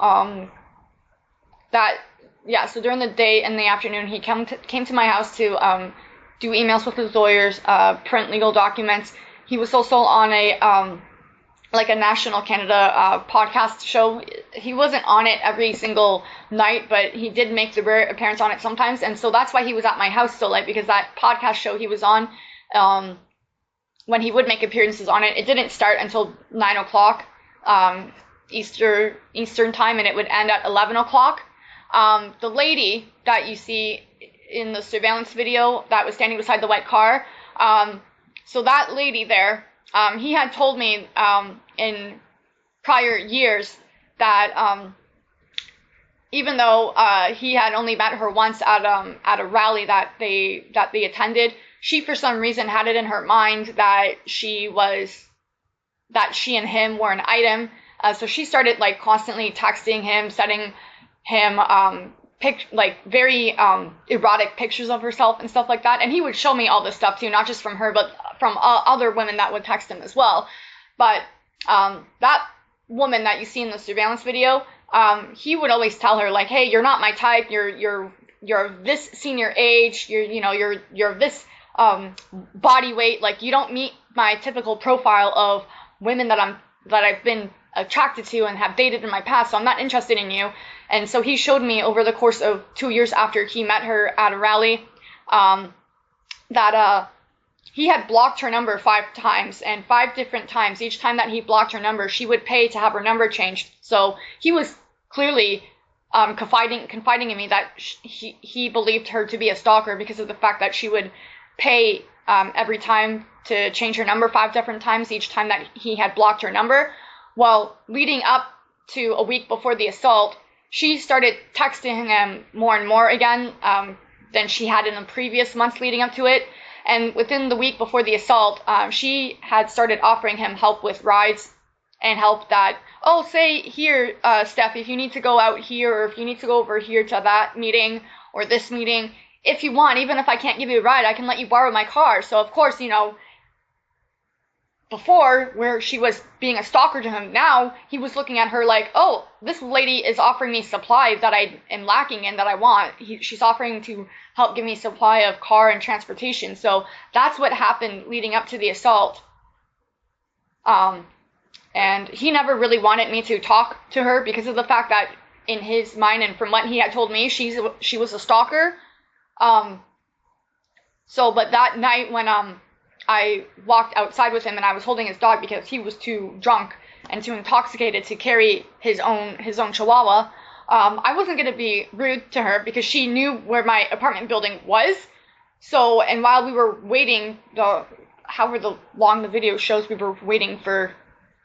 so during the day and the afternoon, he came to my house to do emails with his lawyers, print legal documents. He was also on a National Canada podcast show. He wasn't on it every single night, but he did make the rare appearance on it sometimes. And so that's why he was at my house so late, because that podcast show he was on, when he would make appearances on it, it didn't start until 9 o'clock Eastern time, and it would end at 11 o'clock. The lady that you see in the surveillance video that was standing beside the white car, so that lady there, he had told me in prior years that even though he had only met her once at a rally that they attended, she for some reason had it in her mind that she and him were an item. So she started constantly texting him, sending him very erotic pictures of herself and stuff like that. And he would show me all this stuff too, not just from her, but from other women that would text him as well. But that woman that you see in the surveillance video, he would always tell her hey, you're not my type. You're this senior age. You're this body weight. You don't meet my typical profile of women that I've been attracted to and have dated in my past, so I'm not interested in you. And so he showed me over the course of 2 years after he met her at a rally that he had blocked her number 5 times, and 5 different times, each time that he blocked her number, she would pay to have her number changed. So he was clearly confiding in me that he believed her to be a stalker because of the fact that she would pay every time to change her number 5 different times, each time that he had blocked her number. Well, leading up to a week before the assault, she started texting him more and more again than she had in the previous months leading up to it. And within the week before the assault, she had started offering him help with rides and help that, say here, Steph, if you need to go out here, or if you need to go over here to that meeting or this meeting, if you want, even if I can't give you a ride, I can let you borrow my car. So of course, before, where she was being a stalker to him, now he was looking at her this lady is offering me supply that I am lacking and that I want. She's offering to help give me supply of car and transportation. So that's what happened leading up to the assault. And he never really wanted me to talk to her because of the fact that in his mind, and from what he had told me, she was a stalker. But that night when I walked outside with him and I was holding his dog because he was too drunk and too intoxicated to carry his own Chihuahua. I wasn't going to be rude to her because she knew where my apartment building was. So, and while we were waiting, however long the video shows, we were waiting for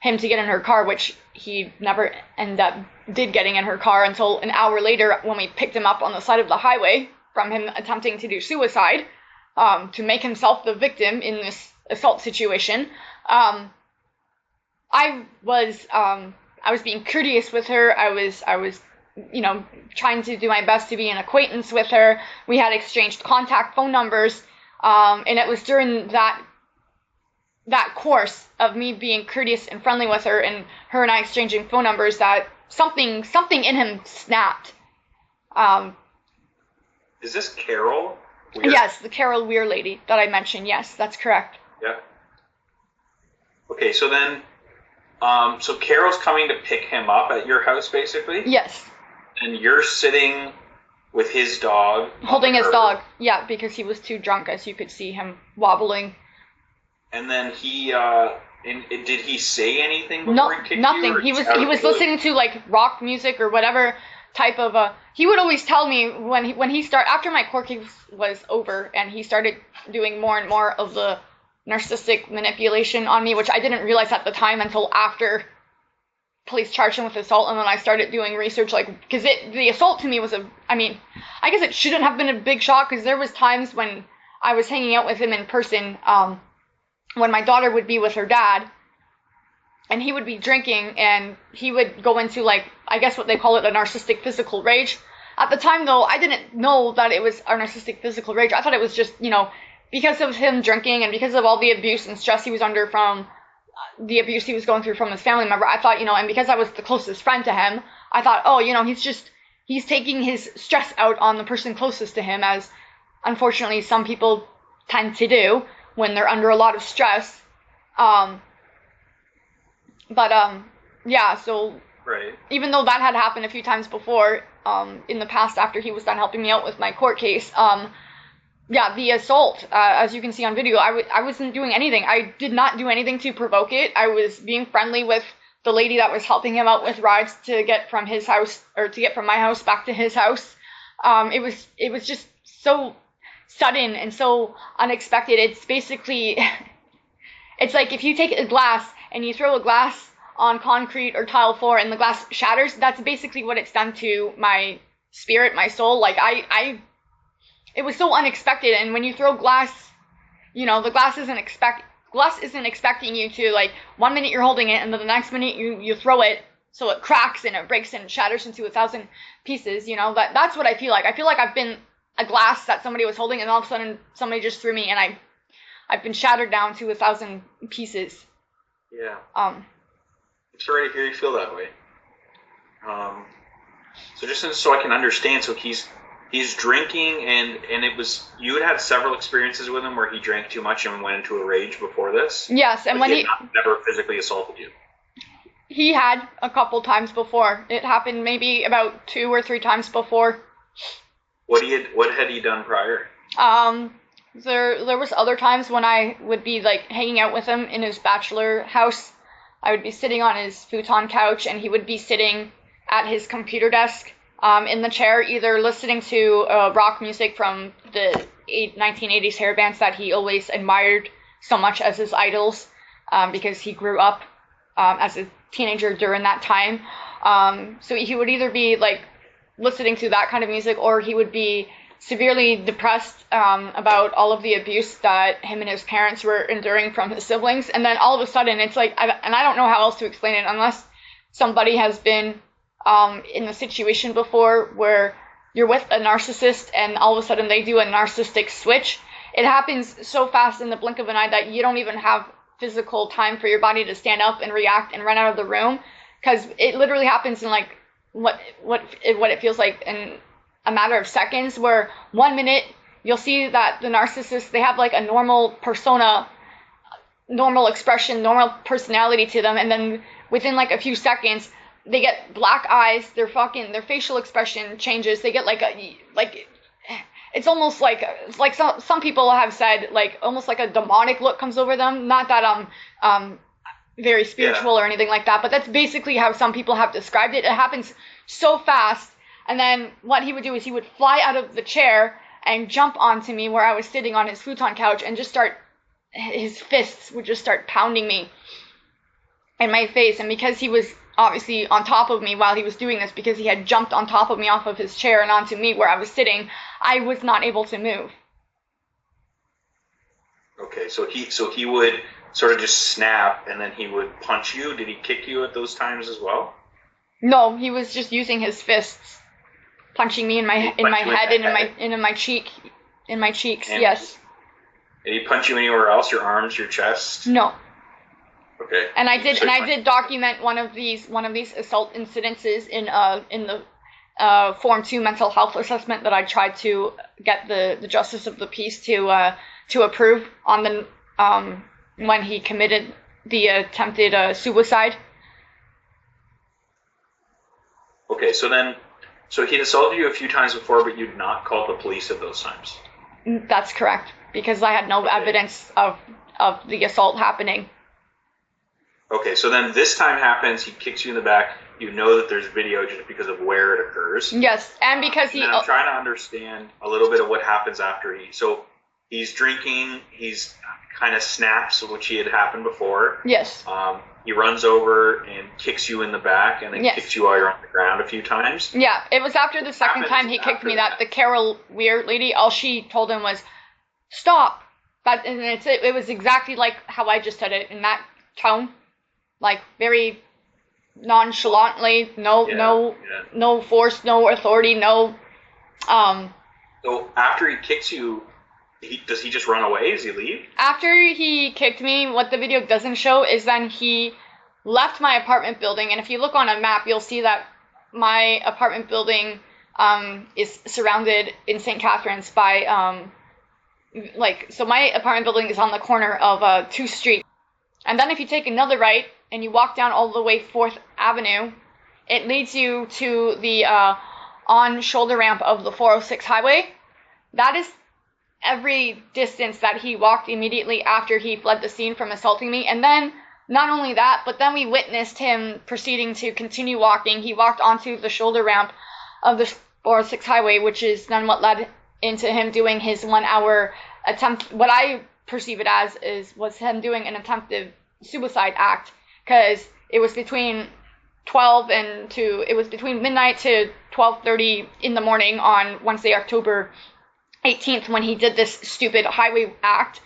him to get in her car, which he never ended up getting in her car until an hour later when we picked him up on the side of the highway from him attempting to do suicide, to make himself the victim in this assault situation. I was being courteous with her. I was trying to do my best to be an acquaintance with her. We had exchanged contact phone numbers, and it was during that course of me being courteous and friendly with her, and her and I exchanging phone numbers, that something in him snapped. Is this Carol Weir? Yes, the Carol Weir lady that I mentioned. Yes, that's correct. Yeah. Okay, so then, so Carol's coming to pick him up at your house, basically? Yes. And you're sitting with his dog? Holding his dog, yeah, because he was too drunk, as you could see him wobbling. And then did he say anything before he kicked nothing. you? He was listening to like rock music or whatever type of he would always tell me when he started, after my court case was over and he started doing more and more of the narcissistic manipulation on me, which I didn't realize at the time until after police charged him with assault, and then I started doing research, like, because the assault to me was I guess it shouldn't have been a big shock, because there was times when I was hanging out with him in person, when my daughter would be with her dad, and he would be drinking, and he would go into, like, I guess what they call it, a narcissistic physical rage. At the time, though, I didn't know that it was a narcissistic physical rage. I thought it was just, because of him drinking and because of all the abuse and stress he was under from the abuse he was going through from his family member. I thought, and because I was the closest friend to him, I thought, he's taking his stress out on the person closest to him, as unfortunately some people tend to do when they're under a lot of stress. So right. Even though that had happened a few times before, in the past, after he was done helping me out with my court case, the assault, as you can see on video, I wasn't doing anything. I did not do anything to provoke it. I was being friendly with the lady that was helping him out with rides to get from his house, or to get from my house back to his house. It was just so sudden and so unexpected. It's basically, it's like if you take a glass and you throw a glass on concrete or tile floor and the glass shatters, that's basically what it's done to my spirit, my soul. Like, it was so unexpected. And when you throw glass, the glass isn't expecting you to, like, 1 minute you're holding it and then the next minute you throw it so it cracks and it breaks and shatters into 1,000 pieces. That's what I feel like. I feel like I've been a glass that somebody was holding, and all of a sudden somebody just threw me, and I've been shattered down to 1,000 pieces. Yeah. I'm sorry to hear you feel that way. So just so I can understand, so he's drinking, and it was, you had several experiences with him where he drank too much and went into a rage before this? Yes, and when he never physically assaulted you? He had a couple times before. It happened maybe about 2 or 3 times before. What had he done prior? There was other times when I would be, like, hanging out with him in his bachelor house. I would be sitting on his futon couch, and he would be sitting at his computer desk, in the chair, either listening to rock music from the 1980s hair bands that he always admired so much as his idols, because he grew up as a teenager during that time. So he would either be, like, listening to that kind of music, or he would be severely depressed about all of the abuse that him and his parents were enduring from his siblings. And then all of a sudden, it's like, and I don't know how else to explain it unless somebody has been in the situation before where you're with a narcissist and all of a sudden they do a narcissistic switch. It happens so fast in the blink of an eye that you don't even have physical time for your body to stand up and react and run out of the room, because it literally happens in, like, what it feels like in a matter of seconds, where 1 minute you'll see that the narcissist, they have, like, a normal persona, normal expression, normal personality to them, and then within, like, a few seconds they get black eyes, their facial expression changes, they get it's almost like some people have said, like, almost like a demonic look comes over them. Not that very spiritual or anything like that, but that's basically how some people have described it. It happens so fast, and then what he would do is he would fly out of the chair and jump onto me where I was sitting on his futon couch and just his fists would just start pounding me in my face. And because he was obviously on top of me while he was doing this, because he had jumped on top of me off of his chair and onto me where I was sitting, I was not able to move. Okay, so he would sort of just snap and then he would punch you. Did he kick you at those times as well? No, he was just using his fists, punching me in my head and in my cheeks. And yes. Did he punch you anywhere else? Your arms, your chest? No. Okay. And I did document one of these assault incidences in the Form 2 mental health assessment that I tried to get the Justice of the Peace to approve on the when he committed the attempted suicide. Okay, so he assaulted you a few times before, but you'd not called the police at those times. That's correct, because I had no evidence of the assault happening. Okay, so then this time happens, he kicks you in the back, you know that there's video just because of where it occurs. Yes, and because I'm trying to understand a little bit of what happens after he's drinking, he's kind of snaps, which he had happened before. Yes. He runs over and kicks you in the back and then kicks you while you're on the ground a few times. Yeah, it was after the second time he kicked me that the Carol Weir lady, all she told him was, stop. And it was exactly like how I just said it, in that tone. Like, very nonchalantly, no force, no authority, no... So after he kicks you, does he just run away? Does he leave? After he kicked me, what the video doesn't show is then he left my apartment building. And if you look on a map, you'll see that my apartment building is surrounded in St. Catharines by, so my apartment building is on the corner of 2 streets. And then if you take another right and you walk down all the way 4th Avenue, it leads you to the on-shoulder ramp of the 406 highway. That is every distance that he walked immediately after he fled the scene from assaulting me. And then, not only that, but then we witnessed him proceeding to continue walking. He walked onto the shoulder ramp of the 406 highway, which is then what led into him doing his 1-hour attempt. What I perceive it as was him doing an attempted suicide act, because it was between midnight to 12:30 in the morning on Wednesday, October 18th, when he did this stupid highway act.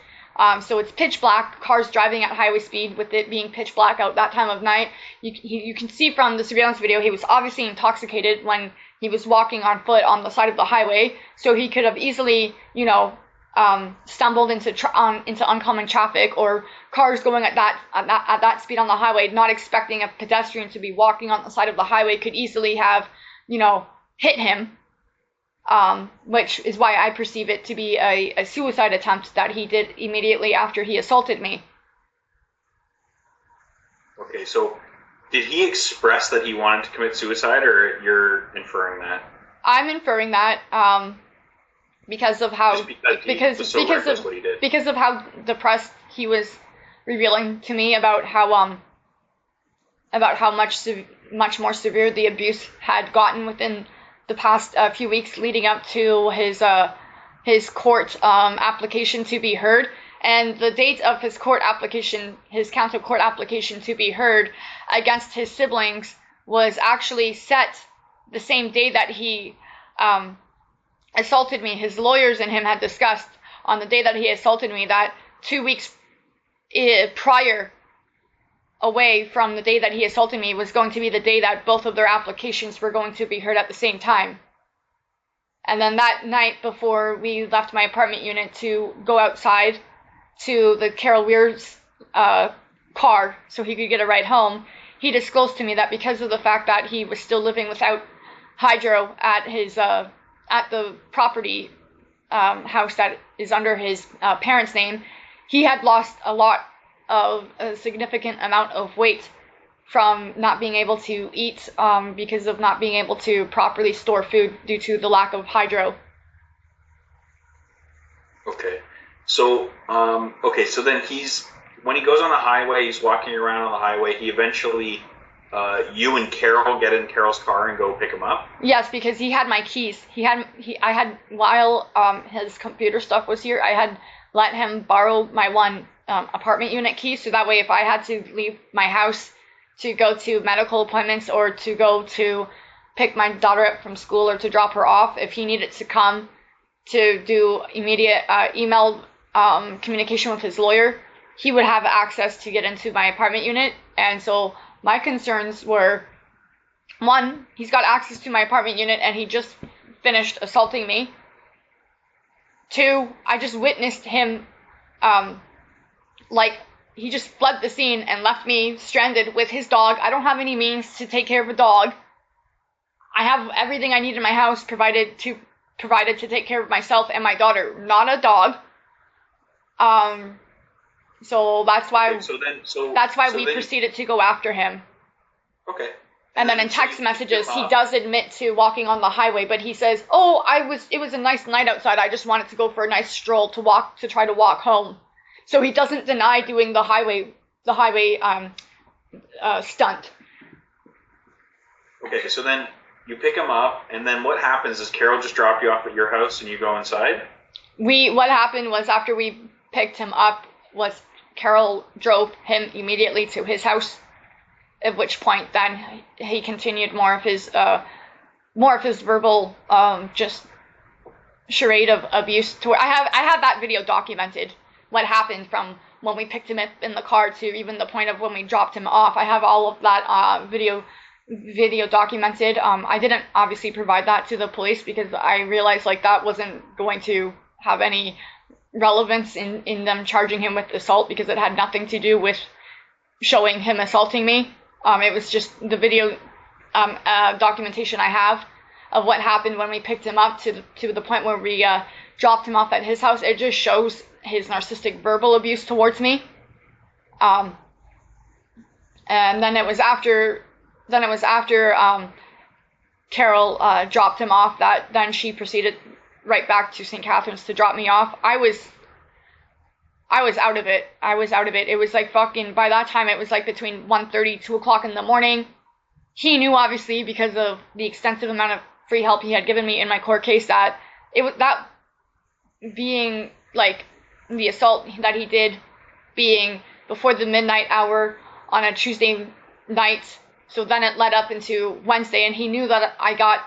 So it's pitch black, cars driving at highway speed with it being pitch black out that time of night. You can see from the surveillance video he was obviously intoxicated when he was walking on foot on the side of the highway, so he could have easily, stumbled into oncoming traffic or cars going at that speed on the highway, not expecting a pedestrian to be walking on the side of the highway, could easily have, hit him. Which is why I perceive it to be a suicide attempt that he did immediately after he assaulted me. Okay, so did he express that he wanted to commit suicide, or you're inferring that? I'm inferring that because of how because of how depressed he was revealing to me about how much more severe the abuse had gotten within the past few weeks leading up to his court application to be heard. And the date of his counsel court application to be heard against his siblings was actually set the same day that he assaulted me. His lawyers and him had discussed on the day that he assaulted me that 2 weeks prior away from the day that he assaulted me was going to be the day that both of their applications were going to be heard at the same time. And then that night, before we left my apartment unit to go outside to the Carol Weir's car so he could get a ride home, he disclosed to me that because of the fact that he was still living without hydro at his at the property house that is under his parents' name, he had lost a significant amount of weight from not being able to eat because of not being able to properly store food due to the lack of hydro. Okay. So, so then when he goes on the highway, he's walking around on the highway. He eventually, you and Carol get in Carol's car and go pick him up. Yes, because he had my keys. I had while his computer stuff was here, I had let him borrow my one apartment unit key, so that way if I had to leave my house to go to medical appointments or to go to pick my daughter up from school or to drop her off, if he needed to come to do immediate email communication with his lawyer, he would have access to get into my apartment unit. And so my concerns were, one, he's got access to my apartment unit and he just finished assaulting me. Two, I just witnessed him, he just fled the scene and left me stranded with his dog. I don't have any means to take care of a dog. I have everything I need in my house provided to take care of myself and my daughter, not a dog. So that's why we proceeded to go after him. Okay. And then in text messages, he does admit to walking on the highway, but he says, "Oh, it was a nice night outside. I just wanted to go for a nice stroll to try to walk home." So he doesn't deny doing the highway stunt. Okay, so then you pick him up, and then what happens is Carol just dropped you off at your house and you go inside? What happened was after we picked him up was Carol drove him immediately to his house, at which point then he continued more of his verbal just charade of abuse. I have that video documented, what happened from when we picked him up in the car to even the point of when we dropped him off. I have all of that video documented. I didn't obviously provide that to the police because I realized that wasn't going to have any relevance in them charging him with assault, because it had nothing to do with showing him assaulting me. It was just the video documentation I have of what happened when we picked him up to the point where we dropped him off at his house. It just shows his narcissistic verbal abuse towards me. And then it was after Carol dropped him off that then she proceeded right back to St. Catharines to drop me off. I was out of it. It was by that time it was between 1:30, 2 o'clock in the morning. He knew, obviously, because of the extensive amount of free help he had given me in my court case, that it was that being the assault that he did being before the midnight hour on a Tuesday night. So then it led up into Wednesday, and he knew that I got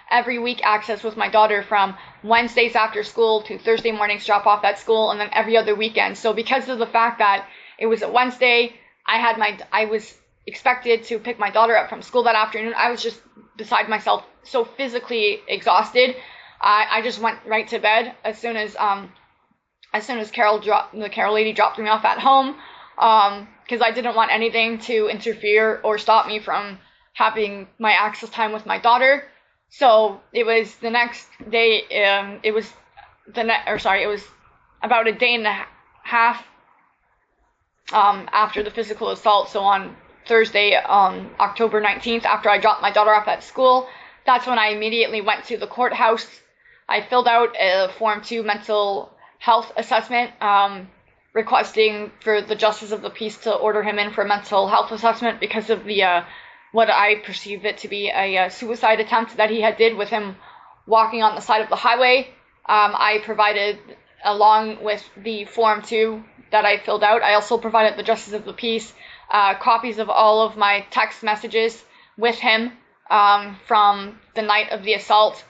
every week access with my daughter from Wednesdays after school to Thursday mornings drop off at school, and then every other weekend. So because of the fact that it was a Wednesday, I was expected to pick my daughter up from school that afternoon. I was just beside myself, so physically exhausted. I just went right to bed as soon as the Carol lady dropped me off at home, because I didn't want anything to interfere or stop me from having my access time with my daughter. So it was the next day. It was about a day and a half after the physical assault. So on Thursday, October 19th, after I dropped my daughter off at school, that's when I immediately went to the courthouse. I filled out a Form 2 mental health assessment, requesting for the Justice of the Peace to order him in for a mental health assessment because of the what I perceived it to be a suicide attempt that he had did with him walking on the side of the highway. I provided, along with the Form 2 that I filled out, I also provided the Justice of the Peace copies of all of my text messages with him from the night of the assault,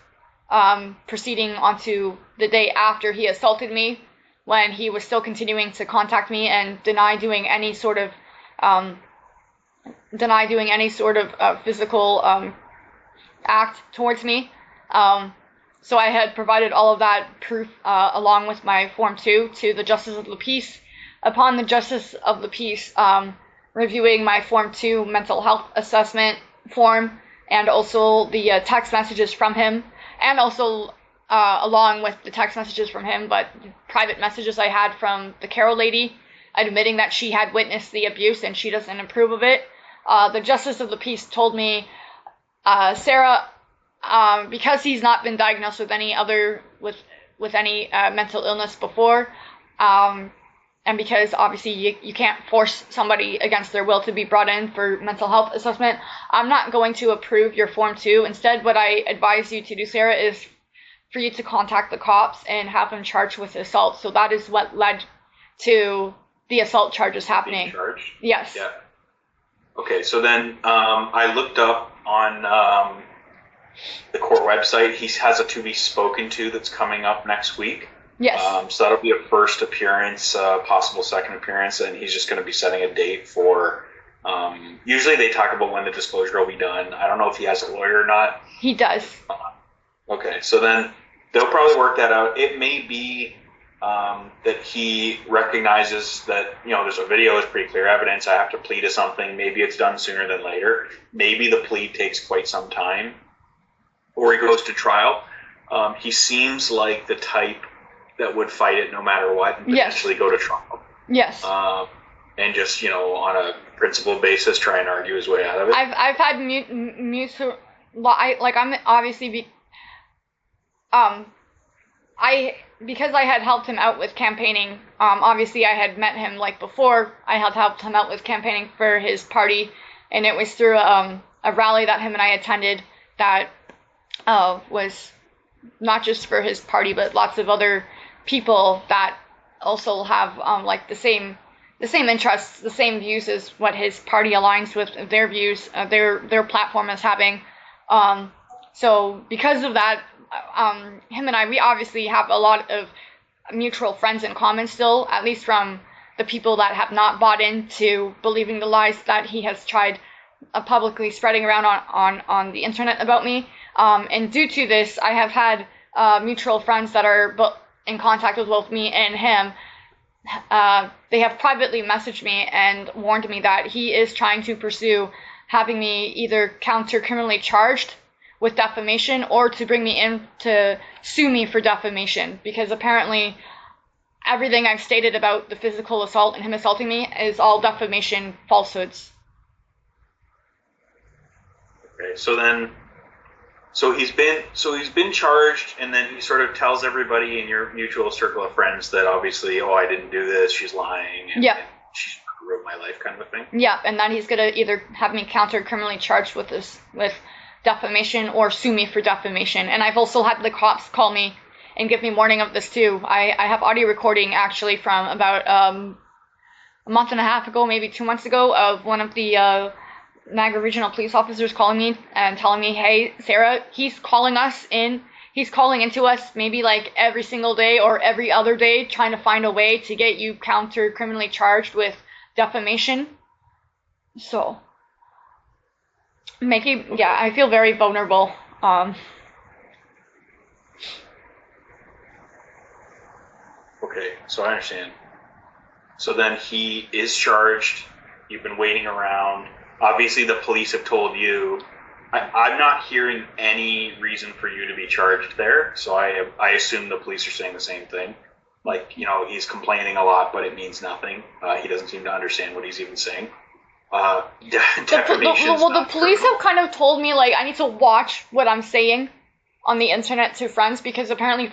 proceeding onto the day after he assaulted me, when he was still continuing to contact me and deny doing any sort of physical act towards me. So I had provided all of that proof along with my Form 2 to the Justice of the Peace. Upon the Justice of the Peace reviewing my Form 2 mental health assessment form, and also the text messages from him, and also along with the text messages from him, but private messages I had from the Carol lady admitting that she had witnessed the abuse and she doesn't approve of it. The Justice of the Peace told me, Sarah, because he's not been diagnosed with any mental illness before, and because obviously you can't force somebody against their will to be brought in for mental health assessment, I'm not going to approve your Form 2. Instead, what I advise you to do, Sarah, is for you to contact the cops and have them charged with assault. So that is what led to the assault charges happening. Charged? Yes. Yeah. Okay, so then I looked up on the court website. He has a to be spoken to that's coming up next week. Yes. So that'll be a first appearance, possible second appearance, and he's just going to be setting a date for. Usually they talk about when the disclosure will be done. I don't know if he has a lawyer or not. He does. Okay, so then they'll probably work that out. It may be that he recognizes that, there's a video, it's pretty clear evidence. I have to plead to something. Maybe it's done sooner than later. Maybe the plea takes quite some time, or he goes to trial. He seems like the type that would fight it no matter what and potentially go to trial. Yes. And just, on a principle basis, try and argue his way out of it. I've had mutual, I'm obviously, because I had helped him out with campaigning, obviously I had met him before. I had helped him out with campaigning for his party, and it was through a rally that him and I attended that was not just for his party, but lots of other people that also have the same interests, the same views as what his party aligns with their views, their platform is having. So because of that, him and I, we obviously have a lot of mutual friends in common still, at least from the people that have not bought into believing the lies that he has tried publicly spreading around on the internet about me. And due to this, I have had mutual friends that are in contact with both me and him. They have privately messaged me and warned me that he is trying to pursue having me either counter criminally charged with defamation or to bring me in to sue me for defamation, because apparently everything I've stated about the physical assault and him assaulting me is all defamation falsehoods. Okay, so he's been charged, and then he sort of tells everybody in your mutual circle of friends that obviously, I didn't do this, she's lying, and she's ruined my life, kind of a thing. Yeah, and then he's gonna either have me counter criminally charged with defamation or sue me for defamation. And I've also had the cops call me and give me warning of this too. I have audio recording actually from about a month and a half ago, maybe 2 months ago, of one of the Niagara regional police officers calling me and telling me, hey, Sarah, he's calling into us maybe every single day or every other day, trying to find a way to get you counter criminally charged with defamation. So I feel very vulnerable. Okay, so I understand. So then he is charged. You've been waiting around. Obviously, the police have told you. I'm not hearing any reason for you to be charged there. So I assume the police are saying the same thing. He's complaining a lot, but it means nothing. He doesn't seem to understand what he's even saying. The police have kind of told me I need to watch what I'm saying on the internet to friends, because apparently if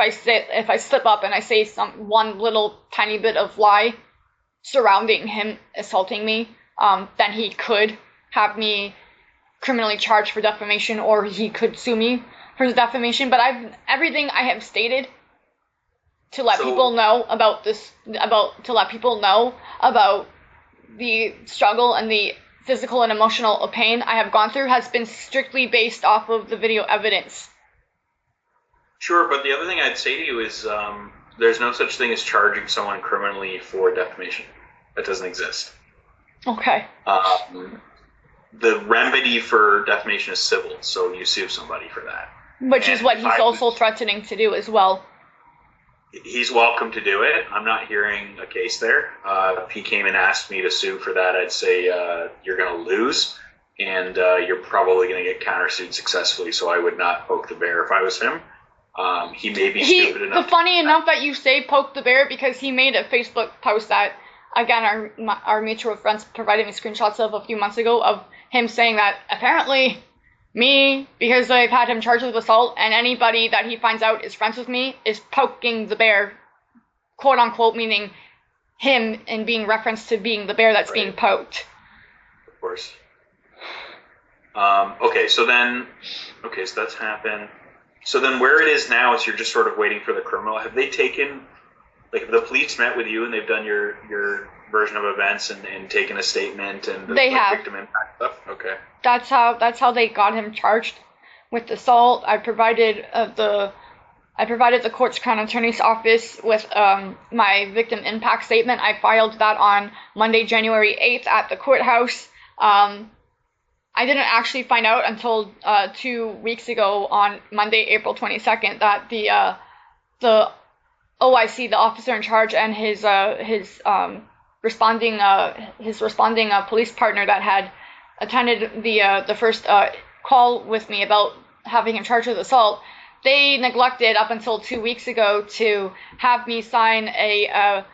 I slip up and I say one little tiny bit of lie surrounding him assaulting me, then he could have me criminally charged for defamation, or he could sue me for defamation. But everything I have stated to let people know about this, to let people know about the struggle and the physical and emotional pain I have gone through has been strictly based off of the video evidence. Sure, but the other thing I'd say to you is there's no such thing as charging someone criminally for defamation. That doesn't exist. Okay. The remedy for defamation is civil, so you sue somebody for that. Which is what he's also threatening to do as well. He's welcome to do it. I'm not hearing a case there. If he came and asked me to sue for that, I'd say you're going to lose, and you're probably going to get countersued successfully, so I would not poke the bear if I was him. He may be stupid enough. Funny enough that you say poke the bear, because he made a Facebook post that, again, our mutual friends provided me screenshots of a few months ago, of him saying that apparently me, because I've had him charged with assault, and anybody that he finds out is friends with me, is poking the bear, quote unquote, meaning him and being referenced to being the bear that's being poked. Of course. Okay, so that's happened. So then where it is now is you're just sort of waiting for the criminal. Have they taken, like, the police met with you and they've done your version of events and taken a statement and the victim impact stuff? Okay. That's how they got him charged with assault. I provided the court's crown attorney's office with my victim impact statement. I filed that on Monday, January 8th at the courthouse. I didn't actually find out until 2 weeks ago on Monday, April 22nd, that the OIC, the officer in charge, and his responding police partner that had attended the first call with me about having him charged with assault, they neglected up until 2 weeks ago to have me sign a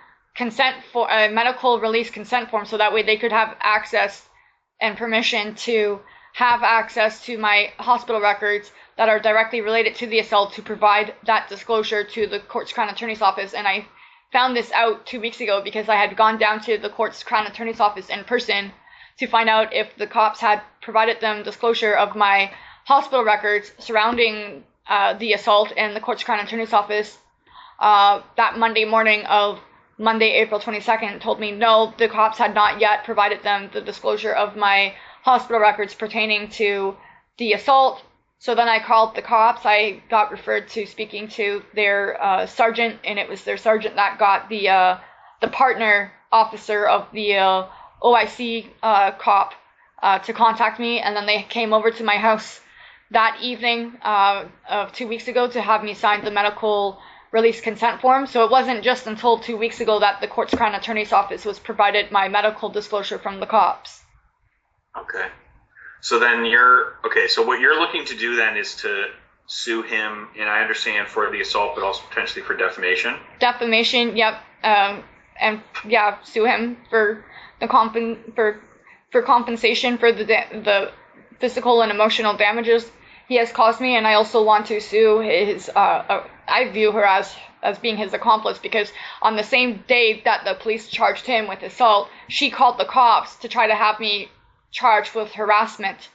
medical release consent form, so that way they could have access and permission to have access to my hospital records that are directly related to the assault, to provide that disclosure to the court's crown attorney's office. And I found this out 2 weeks ago because I had gone down to the court's crown attorney's office in person to find out if the cops had provided them disclosure of my hospital records surrounding the assault, and the court's crown attorney's office that Monday morning of Monday, April 22nd, told me no, the cops had not yet provided them the disclosure of my hospital records pertaining to the assault. So then I called the cops. I got referred to speaking to their sergeant, and it was their sergeant that got the partner officer of the OIC cop to contact me, and then they came over to my house that evening of 2 weeks ago to have me sign the medical release consent form. So it wasn't just until 2 weeks ago that the court's crown attorney's office was provided my medical disclosure from the cops. Okay. So then so what you're looking to do then is to sue him, and I understand for the assault, but also potentially for defamation? Defamation, yep. And yeah, sue him for the compensation for the physical and emotional damages he has caused me. And I also want to sue his, I view her as being his accomplice, because on the same day that the police charged him with assault, she called the cops to try to have me charged with harassment.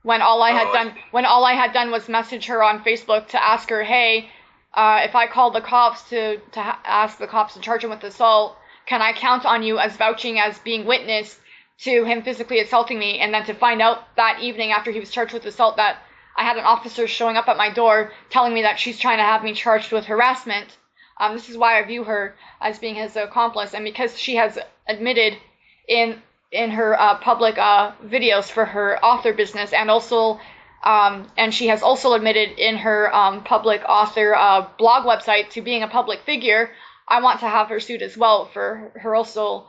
When all I had done was message her on Facebook to ask her, hey, if I call the cops to ask the cops to charge him with assault, can I count on you as vouching as being witness to him physically assaulting me? And then to find out that evening after he was charged with assault that I had an officer showing up at my door telling me that she's trying to have me charged with harassment. This is why I view her as being his accomplice, and because she has admitted in her public videos for her author business, and also and she has also admitted in her public author blog website to being a public figure, I want to have her sued as well for her also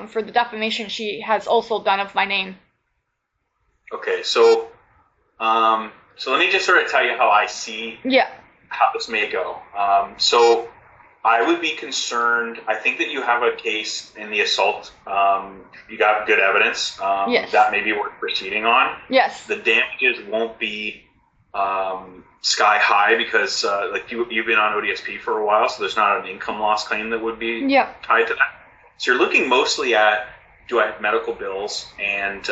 for the defamation she has also done of my name. Okay, so let me just sort of tell you how I see how this may go. So I would be concerned. I think that you have a case in the assault. You got good evidence that may be worth proceeding on. Yes. The damages won't be sky high because like you've been on ODSP for a while, so there's not an income loss claim that would be tied to that. So you're looking mostly at, do I have medical bills, and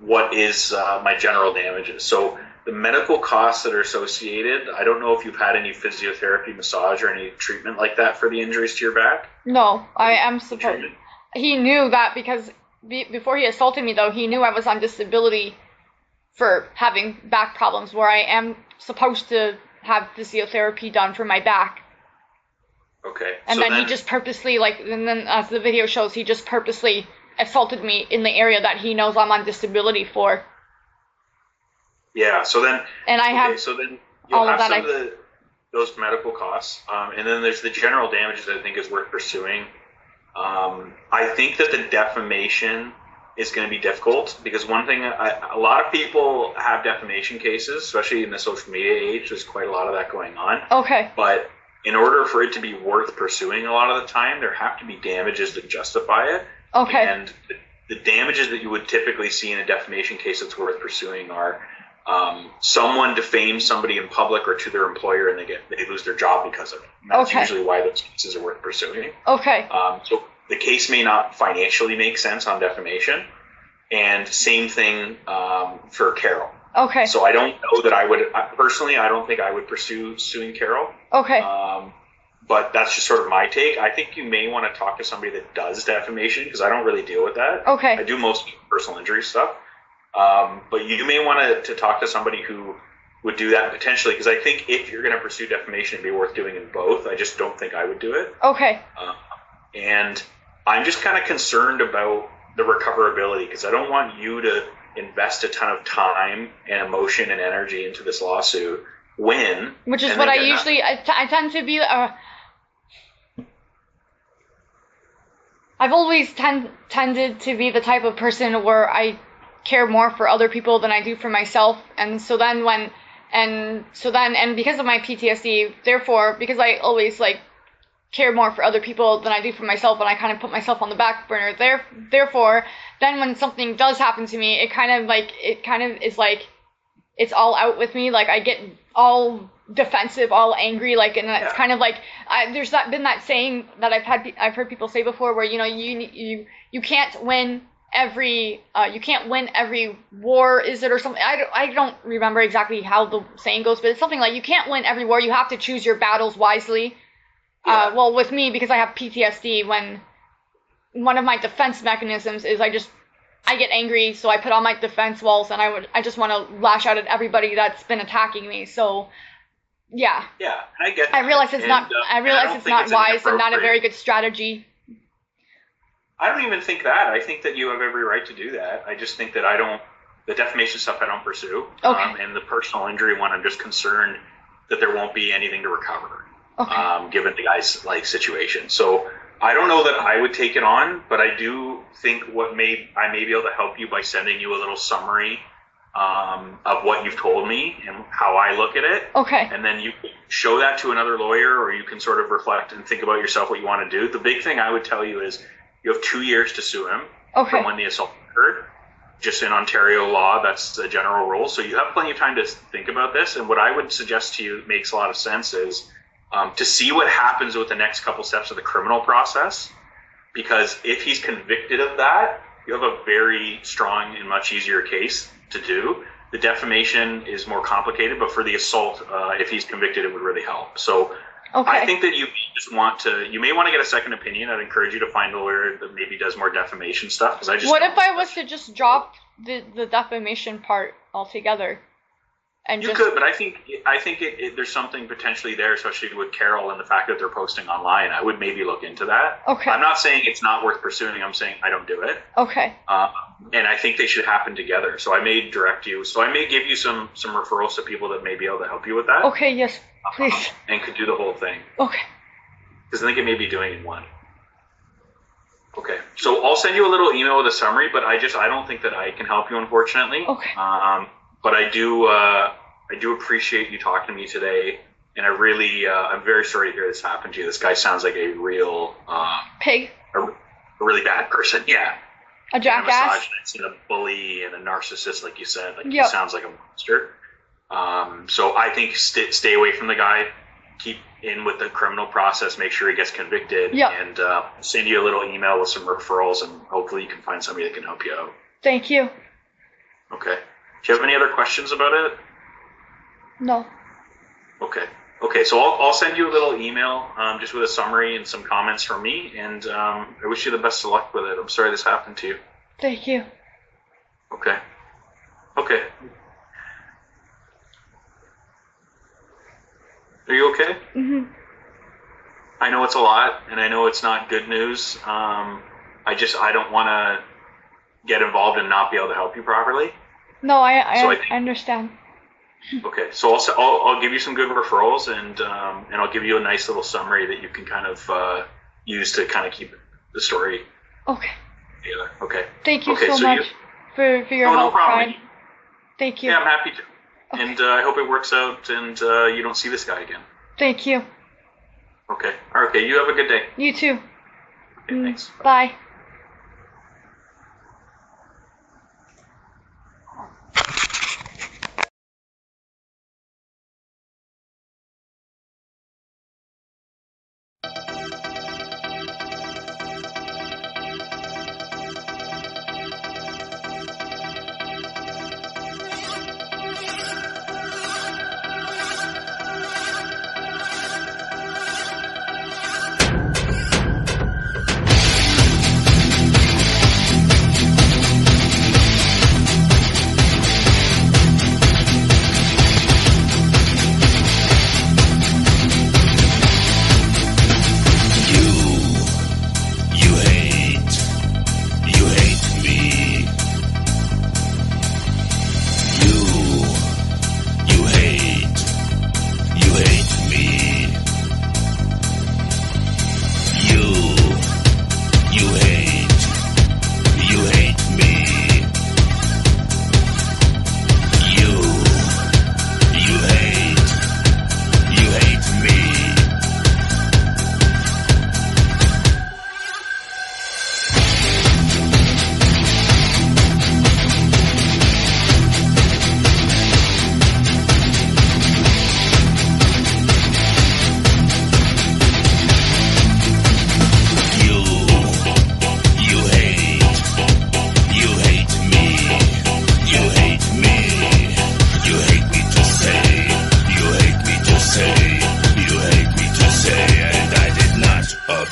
what is my general damages. So the medical costs that are associated, I don't know if you've had any physiotherapy, massage, or any treatment like that for the injuries to your back? No, I am supposed. He knew that because before he assaulted me, though, he knew I was on disability for having back problems, where I am supposed to have physiotherapy done for my back. Okay. And so then he just purposely, and then as the video shows, he just purposely assaulted me in the area that he knows I'm on disability for. Yeah, so then... And I have... So then you'll have some of those medical costs, and then there's the general damages that I think is worth pursuing. I think that the defamation is going to be difficult, because one thing, a lot of people have defamation cases, especially in the social media age. There's quite a lot of that going on. Okay. But in order for it to be worth pursuing a lot of the time, there have to be damages that justify it. Okay. And the damages that you would typically see in a defamation case that's worth pursuing are someone defames somebody in public or to their employer and they lose their job because of it. And that's usually why those cases are worth pursuing. Okay. So the case may not financially make sense on defamation, and same thing for Carol. Okay. So I don't know that I would personally. I don't think I would pursue suing Carol. Okay. But that's just sort of my take. I think you may want to talk to somebody that does defamation, because I don't really deal with that. Okay. I do most personal injury stuff. But you may want to talk to somebody who would do that potentially, because I think if you're going to pursue defamation, it'd be worth doing in both. I just don't think I would do it. Okay. And I'm just kind of concerned about the recoverability, because I don't want you to invest a ton of time and emotion and energy into this lawsuit which is what I usually, I tend to be, I've always tended to be the type of person where I care more for other people than I do for myself. And so then because of my PTSD, therefore, because I always like care more for other people than I do for myself, and I kind of put myself on the back burner, therefore, then when something does happen to me, it kind of is like, it's all out with me. Like I get all defensive, all angry, like, and it's kind of like, there's been that saying that I've heard people say before, where, you know, you can't win every war, is it, or something? I don't remember exactly how the saying goes, but it's something like, you can't win every war, you have to choose your battles wisely. Well, with me, because I have PTSD, when one of my defense mechanisms is I get angry, so I put on my defense walls, and I just want to lash out at everybody that's been attacking me. So, yeah. Yeah, I get that. I realize it's not wise and not a very good strategy. I don't even think that. I think that you have every right to do that. I just think that the defamation stuff I don't pursue. Okay. And the personal injury one, I'm just concerned that there won't be anything to recover. Okay. Given the guy's situation. So I don't know that I would take it on, but I do think I may be able to help you by sending you a little summary of what you've told me and how I look at it. Okay. And then you can show that to another lawyer, or you can sort of reflect and think about yourself what you want to do. The big thing I would tell you is you have 2 years to sue him from when the assault occurred. Just in Ontario law, that's the general rule. So you have plenty of time to think about this. And what I would suggest to you makes a lot of sense is to see what happens with the next couple steps of the criminal process, because if he's convicted of that, you have a very strong and much easier case to do. The defamation is more complicated, but for the assault, if he's convicted, it would really help. So I think that you may want to get a second opinion. I'd encourage you to find a lawyer that maybe does more defamation stuff. What if I was to just drop the defamation part altogether? You could, but I think there's something potentially there, especially with Carol and the fact that they're posting online. I would maybe look into that. Okay. I'm not saying it's not worth pursuing. I'm saying I don't do it. Okay. And I think they should happen together. So I may direct you. So I may give you some referrals to people that may be able to help you with that. Okay. Yes, please. And could do the whole thing. Okay. Because I think it may be doing it in one. Okay. So I'll send you a little email with a summary, but I don't think that I can help you, unfortunately. Okay. But I do appreciate you talking to me today, and I'm very sorry to hear this happen to you. This guy sounds like a real pig, a really bad person. Yeah, a jackass, a misogynist, and a bully, and a narcissist, like you said. He sounds like a monster. So I think stay away from the guy. Keep in with the criminal process. Make sure he gets convicted, and send you a little email with some referrals, and hopefully you can find somebody that can help you out. Thank you. Okay. Do you have any other questions about it? No. Okay. So I'll send you a little email just with a summary and some comments from me, and I wish you the best of luck with it. I'm sorry this happened to you. Thank you. Okay. Are you okay? Mhm. I know it's a lot, and I know it's not good news. I don't want to get involved and not be able to help you properly. No, I understand. Okay, so I'll give you some good referrals, and I'll give you a nice little summary that you can kind of use to kind of keep the story. Okay. Together. Okay. Thank you so much for your help, Brian. Thank you. Yeah, I'm happy to. Okay. And I hope it works out, and you don't see this guy again. Thank you. Okay. Okay. You have a good day. You too. Okay. Thanks. Bye.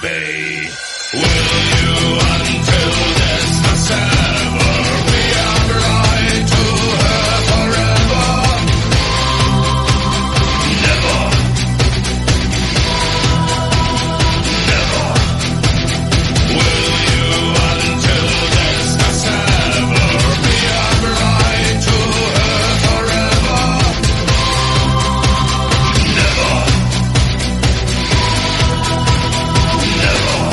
be. Will you until this must ever be our right to her forever? Never. Never. Will you until this must ever be our right to her forever? Never. Never.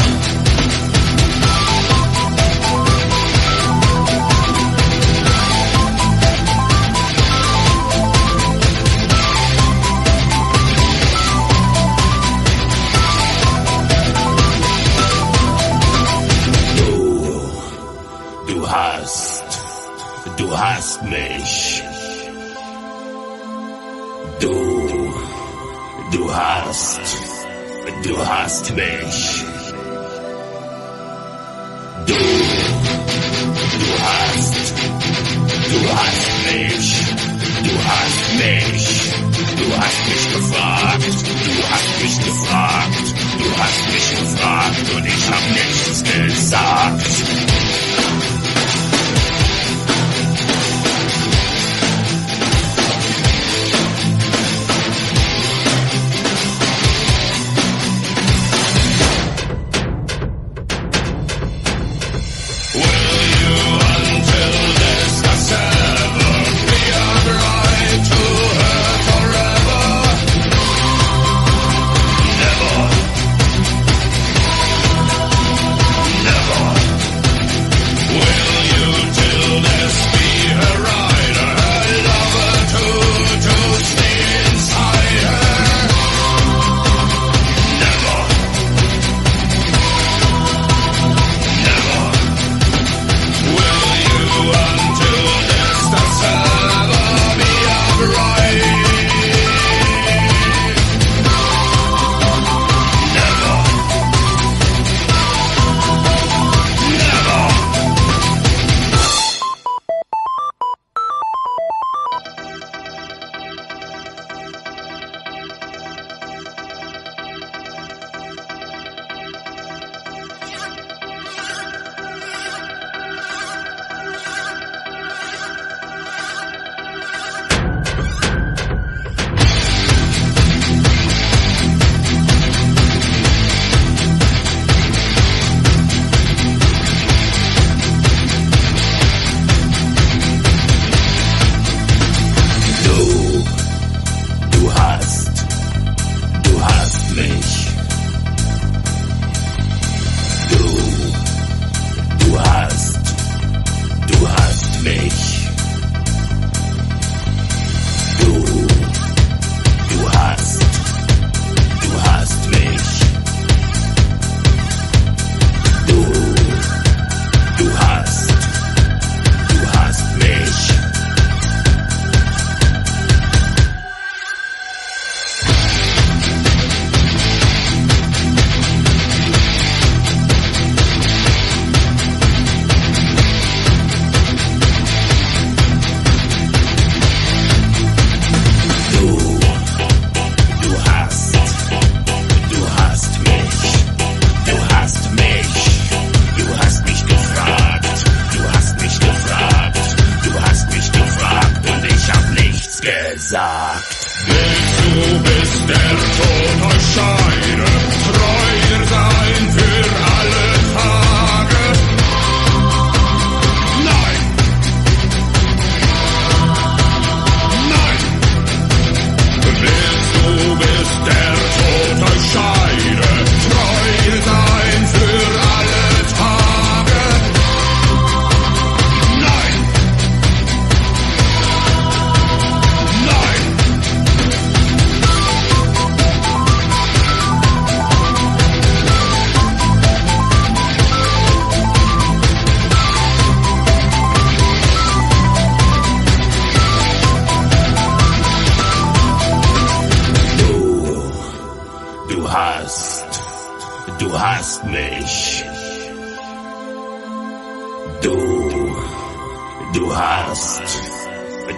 Du hast mich. Du hast mich. Du hast mich. Du hast mich. Du hast mich gefragt. Du hast mich gefragt. Du hast mich gefragt und ich hab nichts gesagt.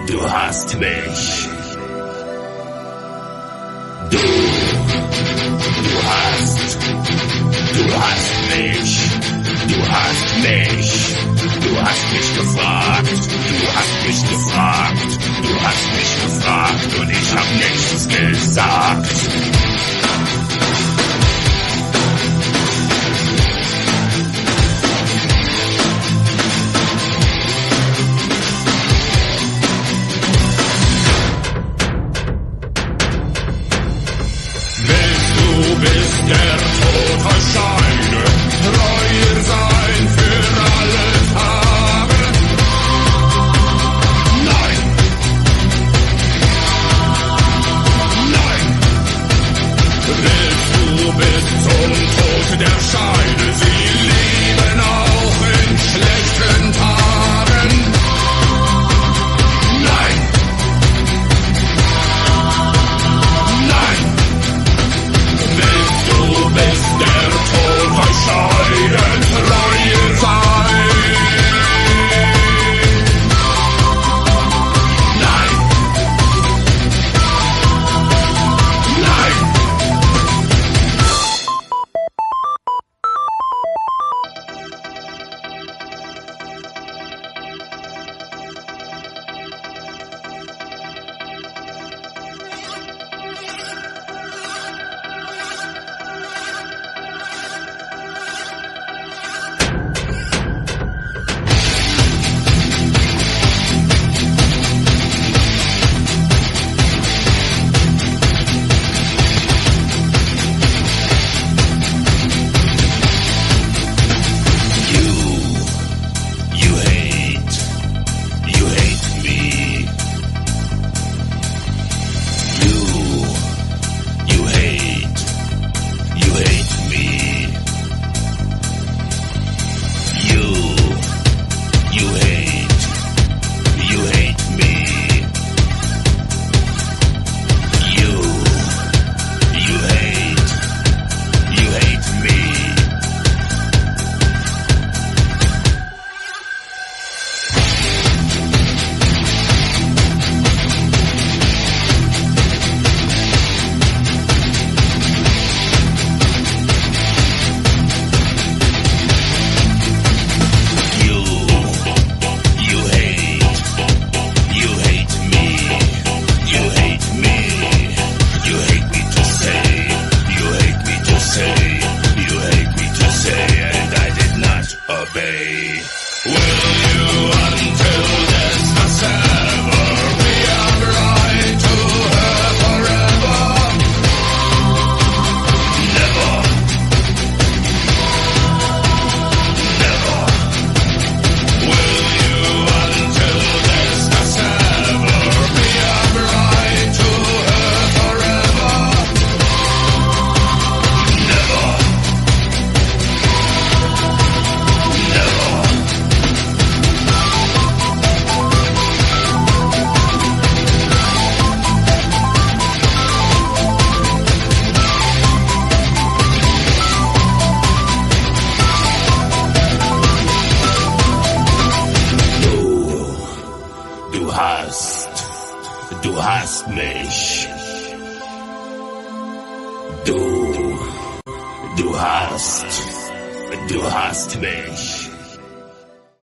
Du hast mich. Du hast mich, du hast mich, du hast mich gefragt, du hast mich gefragt, du hast mich gefragt und ich hab nichts gesagt. Du bist der Tod erscheine, treuer sein für alle Tage. Nein, nein, willst du bis zum Tod der Scheide sie lieben auch in schlechten Tagen? Nein, nein. Du bist der Tod verscheiden, treuer sein. Nein, nein. Du hast mich. Du hast mich.